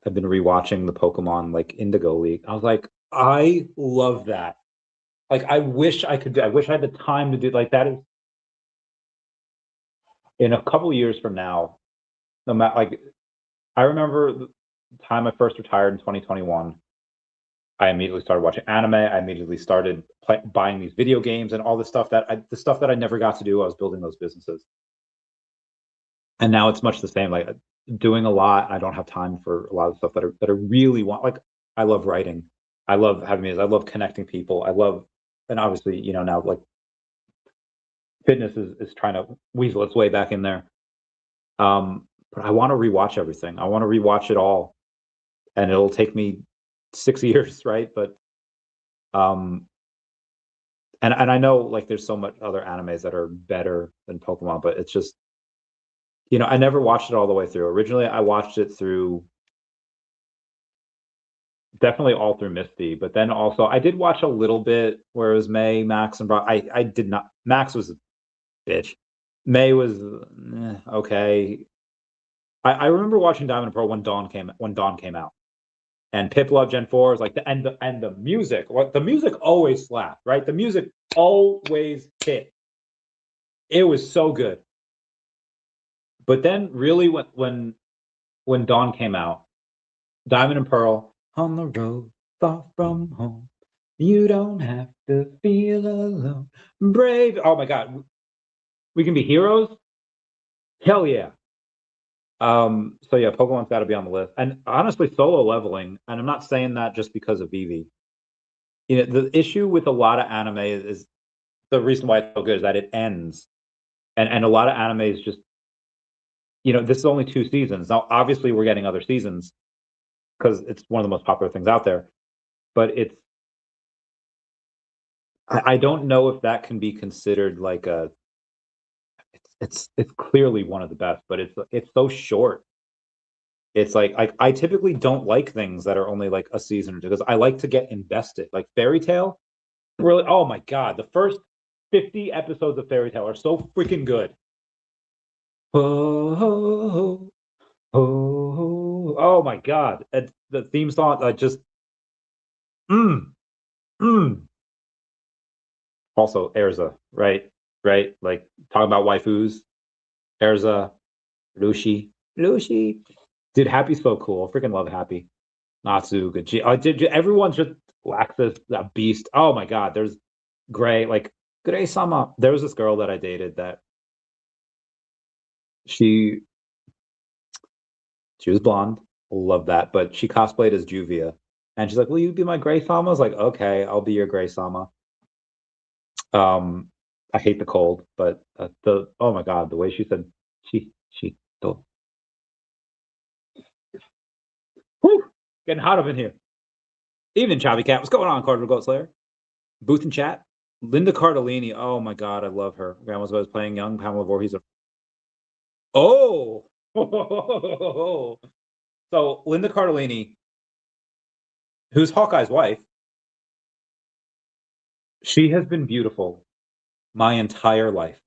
been rewatching the Pokemon like Indigo League. I was like, I love that. Like, I wish I could. I wish I had the time to do like that. Is in a couple years from now. No matter like, I remember the time I first retired in 2021. I immediately started watching anime. I immediately started buying these video games and all the stuff that I never got to do. I was building those businesses. And now it's much the same. Like doing a lot, I don't have time for a lot of stuff that I really want. Like I love writing, I love having music, I love connecting people, I love, and obviously, you know, now like fitness is trying to weasel its way back in there. But I want to rewatch everything. I want to rewatch it all, and it'll take me 6 years, right? But and I know like there's so much other animes that are better than Pokemon, but it's just, you know, I never watched it all the way through. Originally, I watched it through definitely all through Misty, but then also I did watch a little bit where it was May, Max, and Brock. I did not. Max was a bitch. May was okay. I remember watching Diamond and Pearl when Dawn came out, and Pip Love Gen 4 is like the music. What the music always slapped, right? The music always hit. It was so good. But then really when Dawn came out, Diamond and Pearl, on the road far from home, you don't have to feel alone. Brave. Oh my God. We can be heroes? Hell yeah. So yeah, Pokemon's got to be on the list. And honestly, solo leveling, and I'm not saying that just because of VeVe. You know, the issue with a lot of anime is the reason why it's so good is that it ends. And a lot of animes just, you know, this is only 2 seasons. Now, obviously, we're getting other seasons because it's one of the most popular things out there. But I don't know if that can be considered like a. It's clearly one of the best, but it's so short. It's like I typically don't like things that are only like a season or two because I like to get invested. Like Fairy Tail, really. Oh my God, the first 50 episodes of Fairy Tail are so freaking good. Oh, oh my God, the theme song just. Mm, mm. Also, Erza, right? Right? Like talking about waifus. Erza, Lucy. Dude, Happy's so cool. I freaking love Happy. Natsu, Gaji. Everyone's just Laxus, that beast. Oh my God, there's Gray, like Gray Sama. There was this girl that I dated that she was blonde. Love that. But she cosplayed as Juvia. And she's like, will you be my Gray Sama? I was like, okay, I'll be your Gray Sama. I hate the cold, but oh my God, the way she said she don't. Whew, getting hot up in here. Evening, Chubby Cat. What's going on, Cardinal Goat Slayer? Booth and chat. Linda Cardellini. Oh my God, I love her. Grandma's always playing young Pamela Voorhees. Oh, so Linda Cardellini, who's Hawkeye's wife, she has been beautiful my entire life.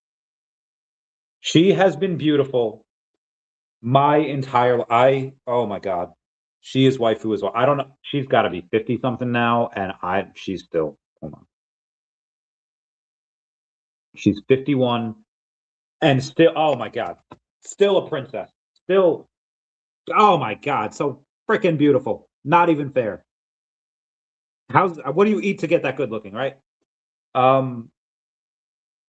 She has been beautiful my entire. Oh my God, she is waifu as well. I don't know. She's got to be 50 something now, and she's still. Hold on. She's 51, and still. Oh my God, still a princess. Still. Oh my God, so freaking beautiful. Not even fair. What do you eat to get that good looking, right?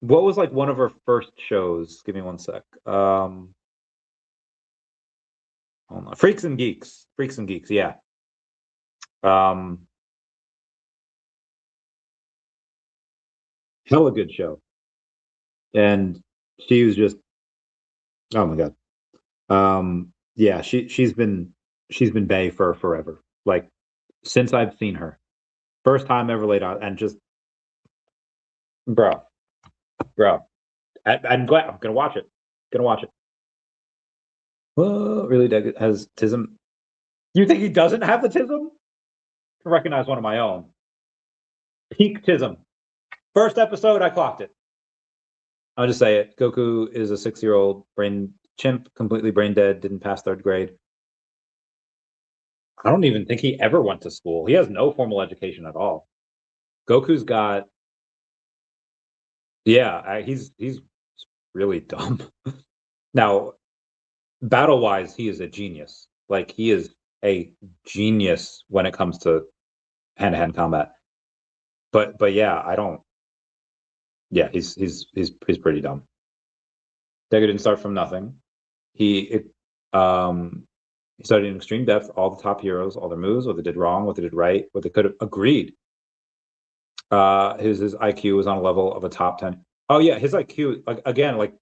What was like one of her first shows? Give me one sec. Hold on. Freaks and Geeks. Yeah. Hella good show. And she was just, oh my God. Yeah, she's been bae for forever. Like since I've seen her. First time ever laid out, and just bro. I'm glad I'm gonna watch it. Well, really, Doug has Tism. You think he doesn't have the Tism? I recognize one of my own. Peak Tism. First episode, I clocked it. I'll just say it. Goku is a 6-year-old brain chimp, completely brain dead, didn't pass 3rd grade. I don't even think he ever went to school. He has no formal education at all. Goku's got, yeah, he's really dumb. Now, battle-wise, he is a genius. Like he is a genius when it comes to hand-to-hand combat. But yeah, I don't. Yeah, he's pretty dumb. Dega didn't start from nothing. He studied in extreme depth all the top heroes, all their moves, what they did wrong, what they did right, what they could have agreed. His IQ was on a level of a top 10. Oh yeah, his IQ, like again, like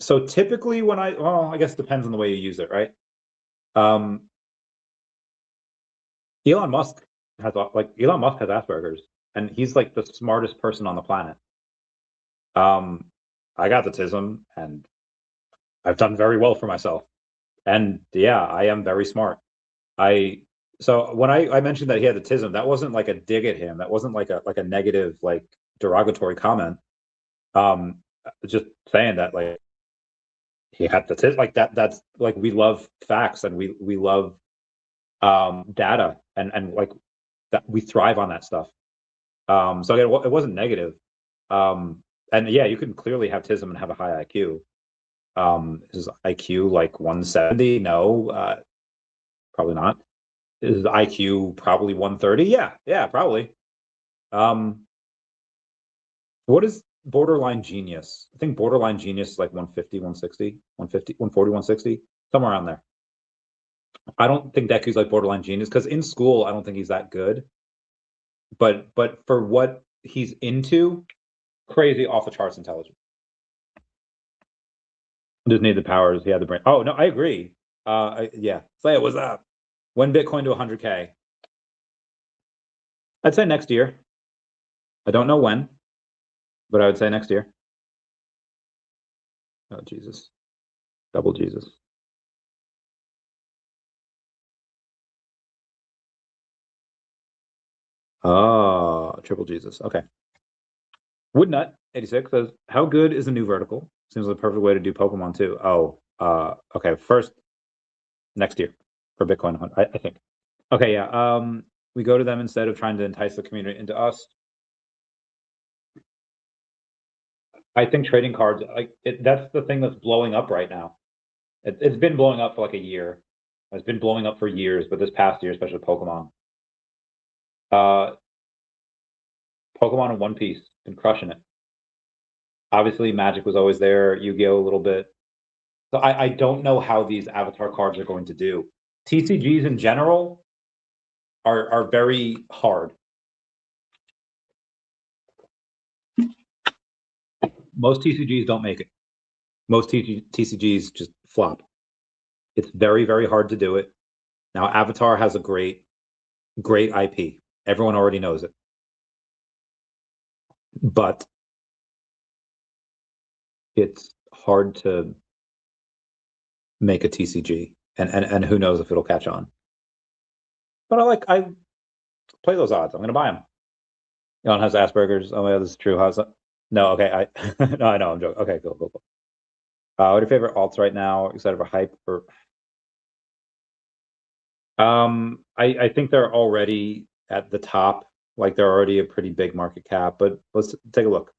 so typically when I guess it depends on the way you use it, right? Elon Musk has Asperger's, and he's like the smartest person on the planet. I got the autism, and I've done very well for myself. And yeah, I am very smart. So when I mentioned that he had autism, that wasn't like a dig at him. That wasn't like a negative, like derogatory comment. Just saying that like he had autism, like that's like we love facts and we love data and like that we thrive on that stuff. So again, it wasn't negative. And yeah, you can clearly have autism and have a high IQ. Is IQ like 170? No, probably not. Is IQ probably 130? Yeah, probably. What is borderline genius? I think borderline genius is like 150, 160, 150, 140, 160, somewhere around there. I don't think Deku's like borderline genius because in school, I don't think he's that good. But for what he's into, crazy off the charts intelligent. Just need the powers. He had the brain. Oh no, I agree. Yeah. Say it was up. When Bitcoin to 100K? I'd say next year. I don't know when, but I would say next year. Oh Jesus, double Jesus. Oh, triple Jesus. Okay. Woodnut 86 says, "How good is the new vertical? Seems like the perfect way to do Pokemon too." Oh, okay. First, next year for Bitcoin, I think. Okay, yeah. We go to them instead of trying to entice the community into us. I think trading cards, like that's the thing that's blowing up right now. It's been blowing up for like a year. It's been blowing up for years, but this past year, especially Pokemon. Pokemon and One Piece been crushing it. Obviously, Magic was always there. Yu-Gi-Oh a little bit. So I don't know how these avatar cards are going to do. TCGs in general are very hard. Most TCGs don't make it. Most TCGs just flop. It's very, very hard to do it. Now, Avatar has a great IP. Everyone already knows it. But it's hard to make a TCG, and who knows if it'll catch on. But I play those odds. I'm going to buy them. Elon has Asperger's. Oh yeah, this is true. How's that? No, okay. No, I know. I'm joking. Okay, cool. What are your favorite alts right now? Excited for hype or? I think they're already at the top. Like they're already a pretty big market cap. But let's take a look.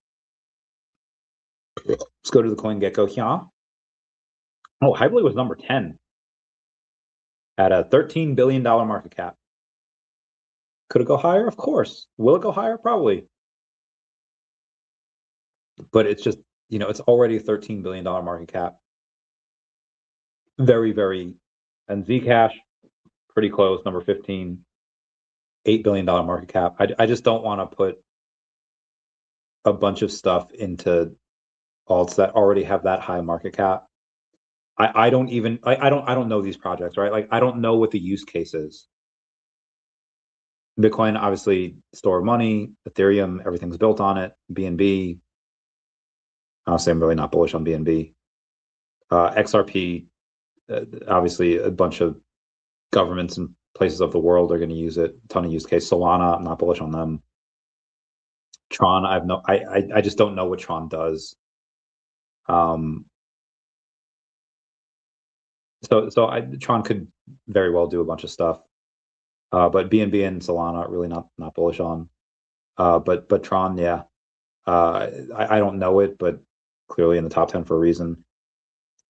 Let's go to the CoinGecko here. Oh, Hyperly was number 10 at a $13 billion market cap. Could it go higher? Of course. Will it go higher? Probably. But it's just, it's already a $13 billion market cap. Very, very, and Zcash, pretty close, number 15, $8 billion market cap. I just don't want to put a bunch of stuff into alts that already have that high market cap. I don't know these projects, right? Like I don't know what the use case is. Bitcoin, obviously, store of money. Ethereum, everything's built on it. BNB. Honestly, I'm really not bullish on BNB. XRP, obviously, a bunch of governments and places of the world are going to use it. A ton of use case. Solana, I'm not bullish on them. Tron, I just don't know what Tron does. Tron could very well do a bunch of stuff. But BNB and Solana really not bullish on. But Tron, yeah. I don't know it, but clearly in the top 10 for a reason.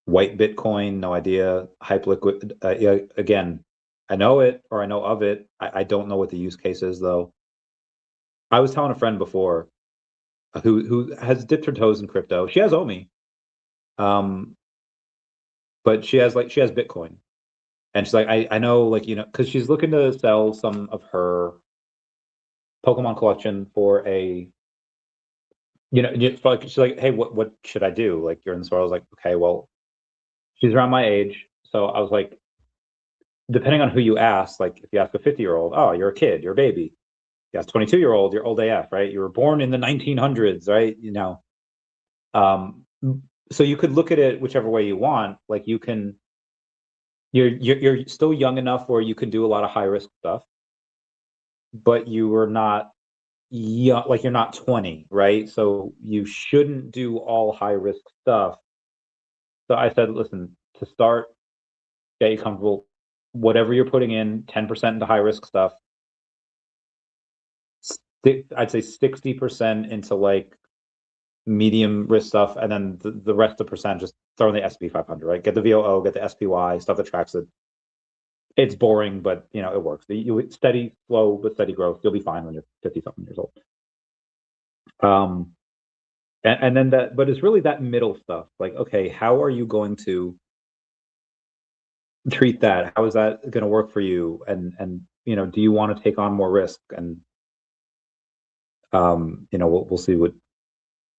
White Bitcoin, no idea. Hyperliquid, yeah, again, I know it or I know of it. I don't know what the use case is though. I was telling a friend before, who has dipped her toes in crypto. She has OMI, but she has Bitcoin, and she's like, I know, like, because she's looking to sell some of her Pokemon collection for a, she's like, hey, what should I do? Like, you're in this world. I was like, okay, well, she's around my age, so I was like, depending on who you ask, like if you ask a 50-year-old, oh, you're a kid, you're a baby. You ask 22-year-old, you're old AF, right? You were born in the 1900s, right? So you could look at it whichever way you want. Like you're still young enough where you can do a lot of high risk stuff, but you are not young, like you're not 20, right? So you shouldn't do all high risk stuff. So I said, listen, to start, get you comfortable, whatever you're putting in, 10% into high risk stuff, I'd say 60% into like medium risk stuff, and then the rest of the percent just throw in the SP 500, right? Get the VOO, get the SPY, stuff that tracks it. It's boring, but it works. You steady, slow but steady growth. You'll be fine when you're 50-something years old. And then but it's really that middle stuff. Like, okay, how are you going to treat that? How is that going to work for you? And do you want to take on more risk? And we'll see what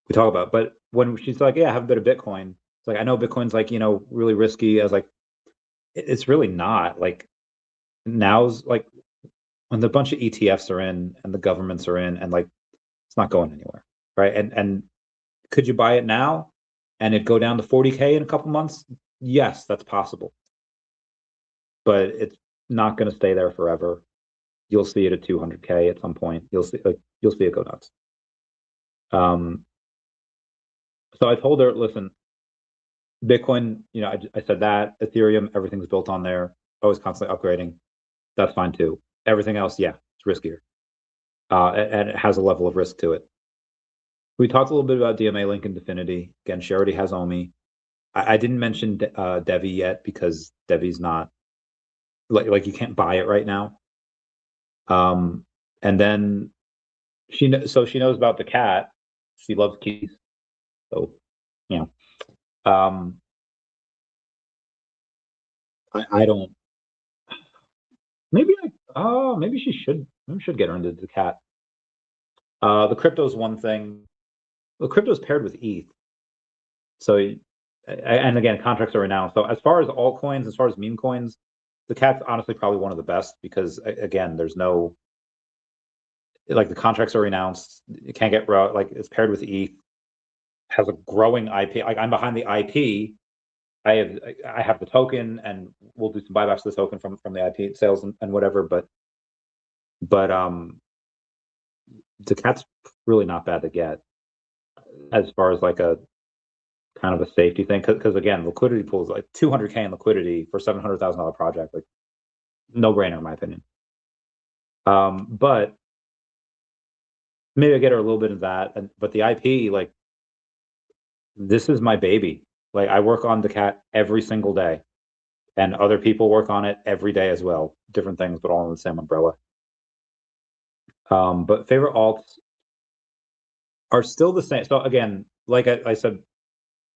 we talk about. But when she's like, yeah, I have a bit of Bitcoin, it's like, I know Bitcoin's like, really risky. I was like, it's really not. Like, now's like when the bunch of ETFs are in and the governments are in, and like it's not going anywhere, right? And could you buy it now and it go down to 40K in a couple months? Yes, that's possible, but it's not going to stay there forever. You'll see it at 200K at some point. You'll see it go nuts. So I told her, listen, Bitcoin, I said that Ethereum, everything's built on there, always constantly upgrading. That's fine too. Everything else, yeah, it's riskier. And it has a level of risk to it. We talked a little bit about DMA Link and Definity. Again, she already has OMI. I didn't mention DEVVE yet because DEVVE's not, like you can't buy it right now. And then she knows about daCat. She loves keys. So, I don't, maybe she should get her into daCat. The crypto is one thing. The crypto is paired with ETH. So, and again, contracts are announced. So as far as altcoins, as far as meme coins, daCat's honestly probably one of the best because again, there's no, like, the contracts are announced. It can't get like, it's paired with ETH, has a growing IP. Like, I'm behind the IP. I have the token, and we'll do some buybacks of the token from the IP sales and whatever. But daCat's really not bad to get as far as like a kind of a safety thing, because again, liquidity pools, like 200K in liquidity for $700,000 project, like no brainer in my opinion. But maybe I get her a little bit of that, but the IP, like, this is my baby. Like, I work on daCat every single day, and other people work on it every day as well. Different things, but all in the same umbrella. But favorite alts are still the same. So again, like I said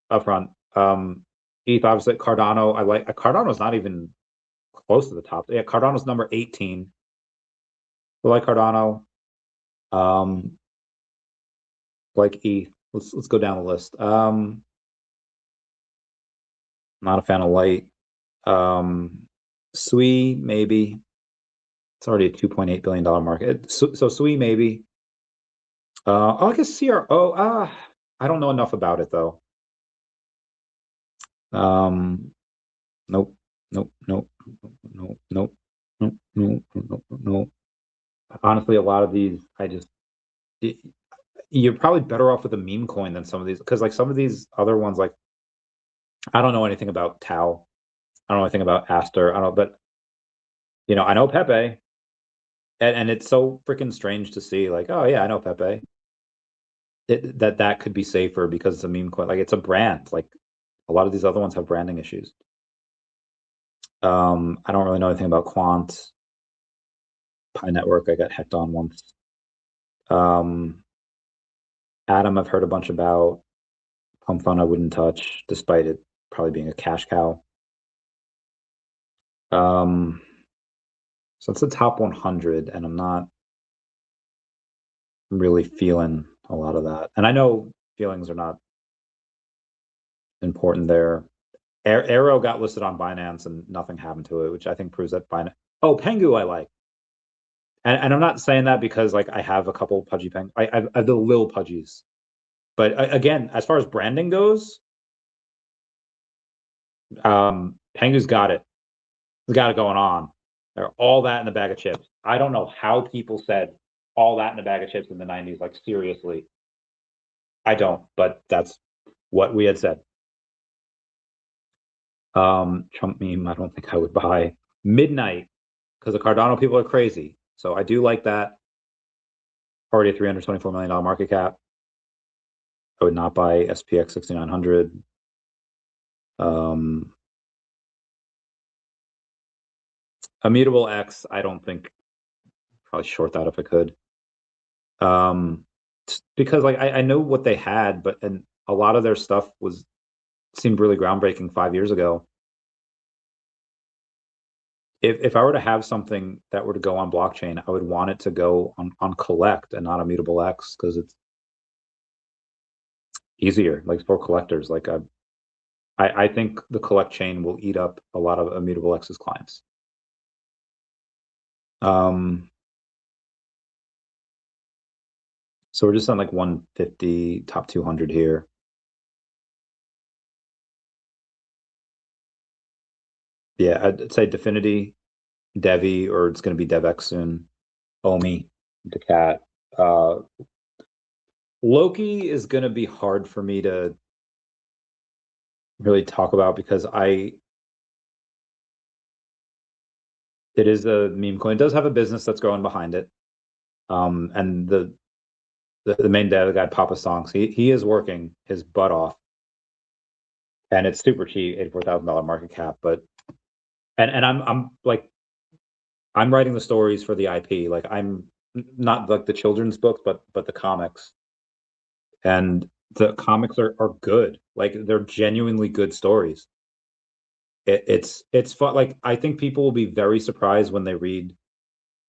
up front, ETH, obviously. Cardano, I like. Cardano's not even close to the top. Yeah, Cardano's number 18. I like Cardano. Like ETH. Let's go down the list. Not a fan of Light. SUI, maybe. It's already a $2.8 billion market. So SUI, maybe. I guess CRO. I don't know enough about it though. Nope. Honestly, a lot of these, you're probably better off with a meme coin than some of these, because like some of these other ones, like, I don't know anything about Tau. I don't know anything about Aster. I don't know, but I know Pepe, and it's so freaking strange to see, like, oh yeah, I know Pepe. That could be safer because it's a meme coin. Like, it's a brand. Like, a lot of these other ones have branding issues. I don't really know anything about Quant. Pi Network, I got hacked on once. Atom, I've heard a bunch about. Pump Fund, I wouldn't touch, despite it probably being a cash cow. So it's the top 100, and I'm not really feeling a lot of that. And I know feelings are not important there. Arrow got listed on Binance and nothing happened to it, which I think proves that Binance. Oh, Pengu I like. And I'm not saying that because like I have a couple pudgy Pengu. I have the Lil Pudgies. But again, as far as branding goes, Pengu's got it. He's got it going on. They're all that in a bag of chips. I don't know how people said all that in a bag of chips in the 90s. Like, seriously. I don't, but that's what we had said. Trump meme, I don't think I would buy. Midnight, because the Cardano people are crazy. So I do like that. Already a $324 million market cap. I would not buy SPX 6900. Immutable X, I don't think, probably short that if I could. Because like I know what they had, and a lot of their stuff seemed really groundbreaking 5 years ago. If I were to have something that were to go on blockchain, I would want it to go on Collect and not Immutable X, because it's easier, like for collectors. Like I think the Collect chain will eat up a lot of Immutable X's clients. So we're just on like 150, top 200 here. Yeah, I'd say Definity, DEVVE, or it's going to be DevX soon. OMI, daCat. Loki is going to be hard for me to really talk about because it is a meme coin. It does have a business that's growing behind it. And the main dev guy, Papa Songs, he is working his butt off. And it's super cheap, $84,000 market cap, but and I'm like, I'm writing the stories for the IP. Like, I'm not like the children's books, but the comics. And the comics are good. Like, they're genuinely good stories. It's fun. Like, I think people will be very surprised when they read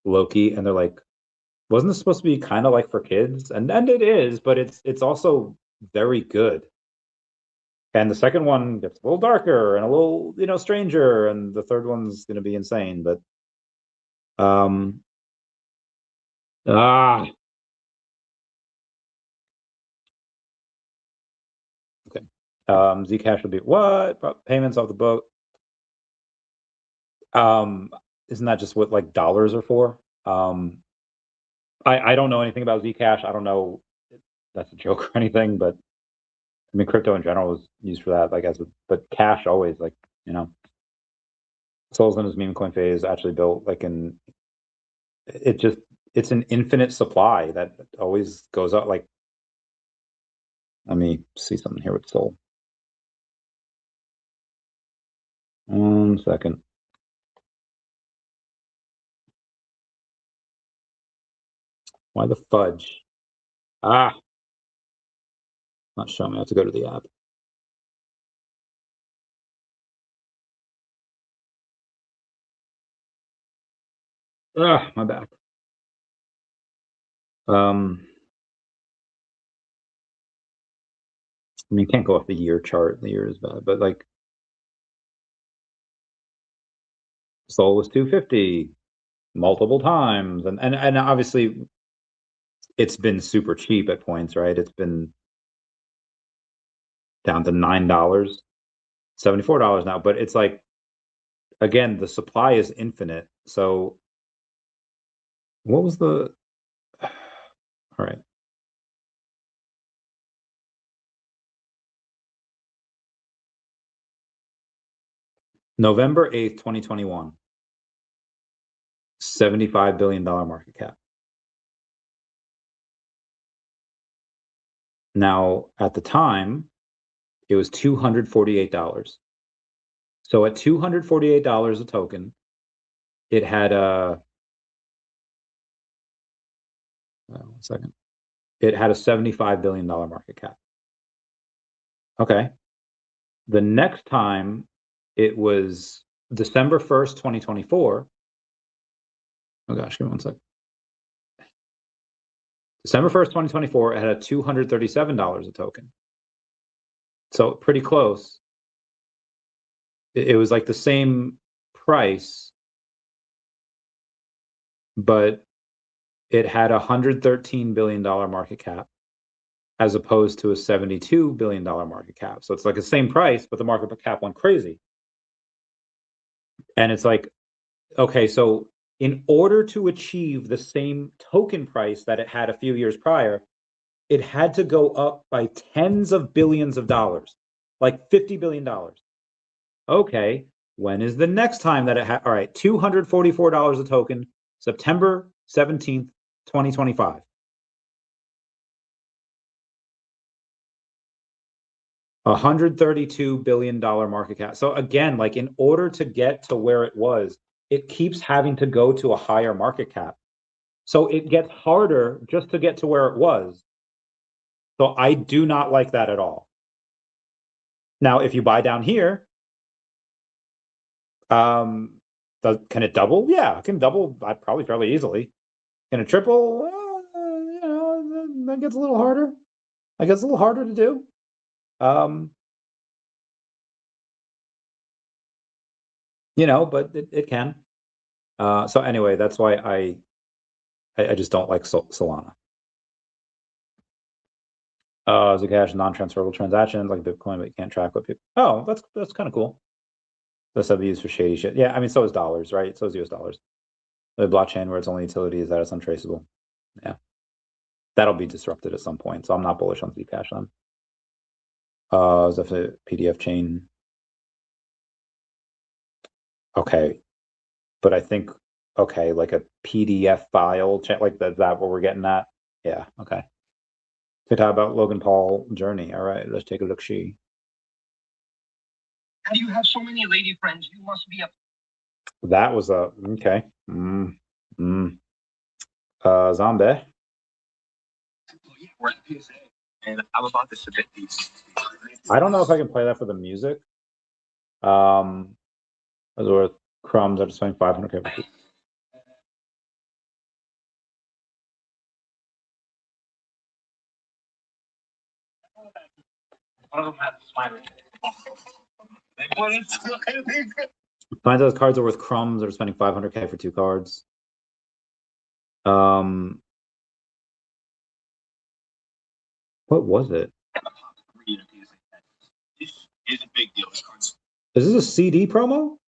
Loki and they're like, wasn't this supposed to be kind of like for kids? And it is, but it's also very good. And the second one gets a little darker and a little, stranger, and the third one's going to be insane. But okay. Zcash will be what? Payments off the boat. Isn't that just what like dollars are for? I don't know anything about Zcash. I don't know if that's a joke or anything, but I mean, crypto in general is used for that, I guess, but cash always, like, Souls in his meme coin phase actually built like it's an infinite supply that always goes up. Like, let me see something here with Soul. 1 second. Why the fudge? Not showing me. I have to go to the app. My back. I mean, can't go off the year chart. The year is bad, but like, Soul was 250 multiple times, and obviously it's been super cheap at points, right? It's been down to $9, $74 now, but it's like, again, the supply is infinite. So what was the all right. November 8th, 2021. $75 billion market cap. Now, at the time, it was $248. So at $248 a token, it had 1 second. it had a $75 billion market cap. Okay. The next time it was December 1st, 2024. Oh gosh, give me one sec. December 1st, 2024, it had a $237 a token. So pretty close. It was like the same price, but it had a $113 billion market cap as opposed to a $72 billion market cap. So it's like the same price, but the market cap went crazy. And it's like, okay, so in order to achieve the same token price that it had a few years prior, it had to go up by tens of billions of dollars, like $50 billion. Okay, when is the next time that it had? All right, $244 a token, September 17th, 2025. $132 billion market cap. So again, like in order to get to where it was, it keeps having to go to a higher market cap. So it gets harder just to get to where it was. So I do not like that at all. Now, if you buy down here, can it double? Yeah, it can double probably fairly easily. Can it triple? You know, that gets a little harder. That gets a little harder to do. You know, but it can. So anyway, that's why I just don't like Solana. Zcash non-transferable transactions like Bitcoin, but you can't track what people. Oh, that's kind of cool. That's stuff used for shady shit. Yeah, I mean, so is dollars, right? So is US dollars. The blockchain where its only utility is that it's untraceable. Yeah, that'll be disrupted at some point. So I'm not bullish on Zcash then. Is that a PDF chain? Okay, but I think okay, like a PDF file, like that what we're getting at? Yeah, okay. To talk about Logan Paul journey. All right, let's take a look. How do you have so many lady friends? You must be a. That was a okay. Zombie. Oh, yeah, we're at PSA, and I'm about to submit these. I don't know if I can play that for the music. Those were crumbs. I'm just spending 500K. One of them has a smiley. Finds those cards are worth crumbs. They're spending 500K for 2 cards. What was it? This is a big deal. Is this a CD promo?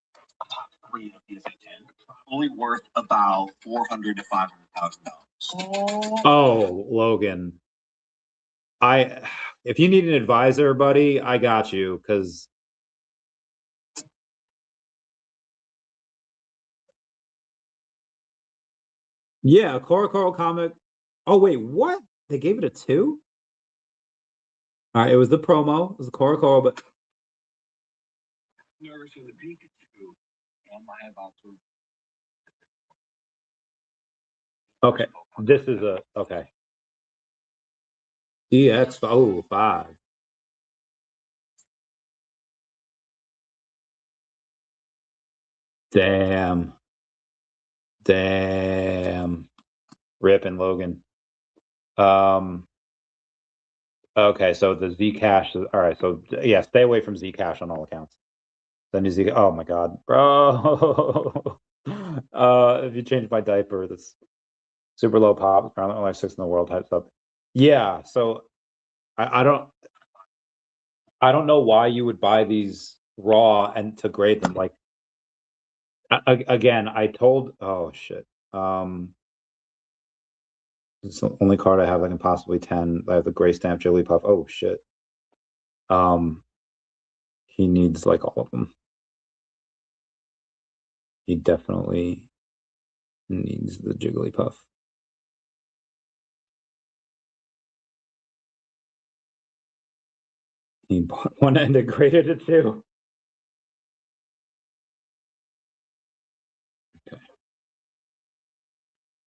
Top 3 of PSA 10, only worth about $400,000 to $500,000. Oh, Logan. If you need an advisor, buddy, I got you, because yeah, Coral comic. Oh wait, what? They gave it a 2? All right, it was the promo. It was the Coral, but Nervous with a Pikachu. Am I about to? okay. This is a okay. EX05. Damn. Rip and Logan. Okay, so the Zcash is all right. So yeah, stay away from Zcash on all accounts. Then you Zcash. Oh my god, bro. If you change my diaper, that's super low pop. Apparently only 6 in the world type stuff. Yeah, so I don't know why you would buy these raw and to grade them. Like again, I told oh shit. It's the only card I have I can possibly 10. I have the gray stamp Jigglypuff. Oh shit. He needs like all of them. He definitely needs the Jigglypuff. He bought one and degraded it too. Okay.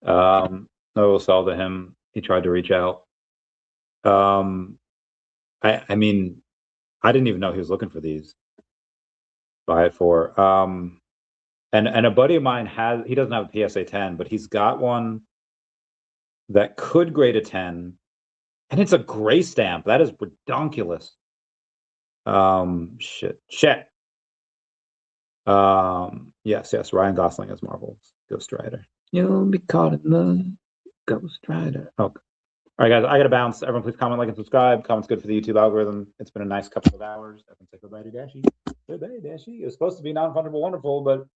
I will sell to him. He tried to reach out. I mean, I didn't even know he was looking for these. Buy it for. And a buddy of mine he doesn't have a PSA 10, but he's got one that could grade a 10, and it's a gray stamp. That is redonkulous. Shit. Yes, Ryan Gosling as Marvel's Ghost Rider. You'll be caught in the Ghost Rider. Okay. All right, guys, I gotta bounce. Everyone, please comment, like, and subscribe. Comment's good for the YouTube algorithm. It's been a nice couple of hours. Everyone say goodbye to Dashi. Goodbye, Dashi. It was supposed to be non-fungible wonderful, but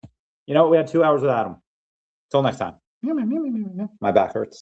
you know what? We had 2 hours without him. Till next time. My back hurts.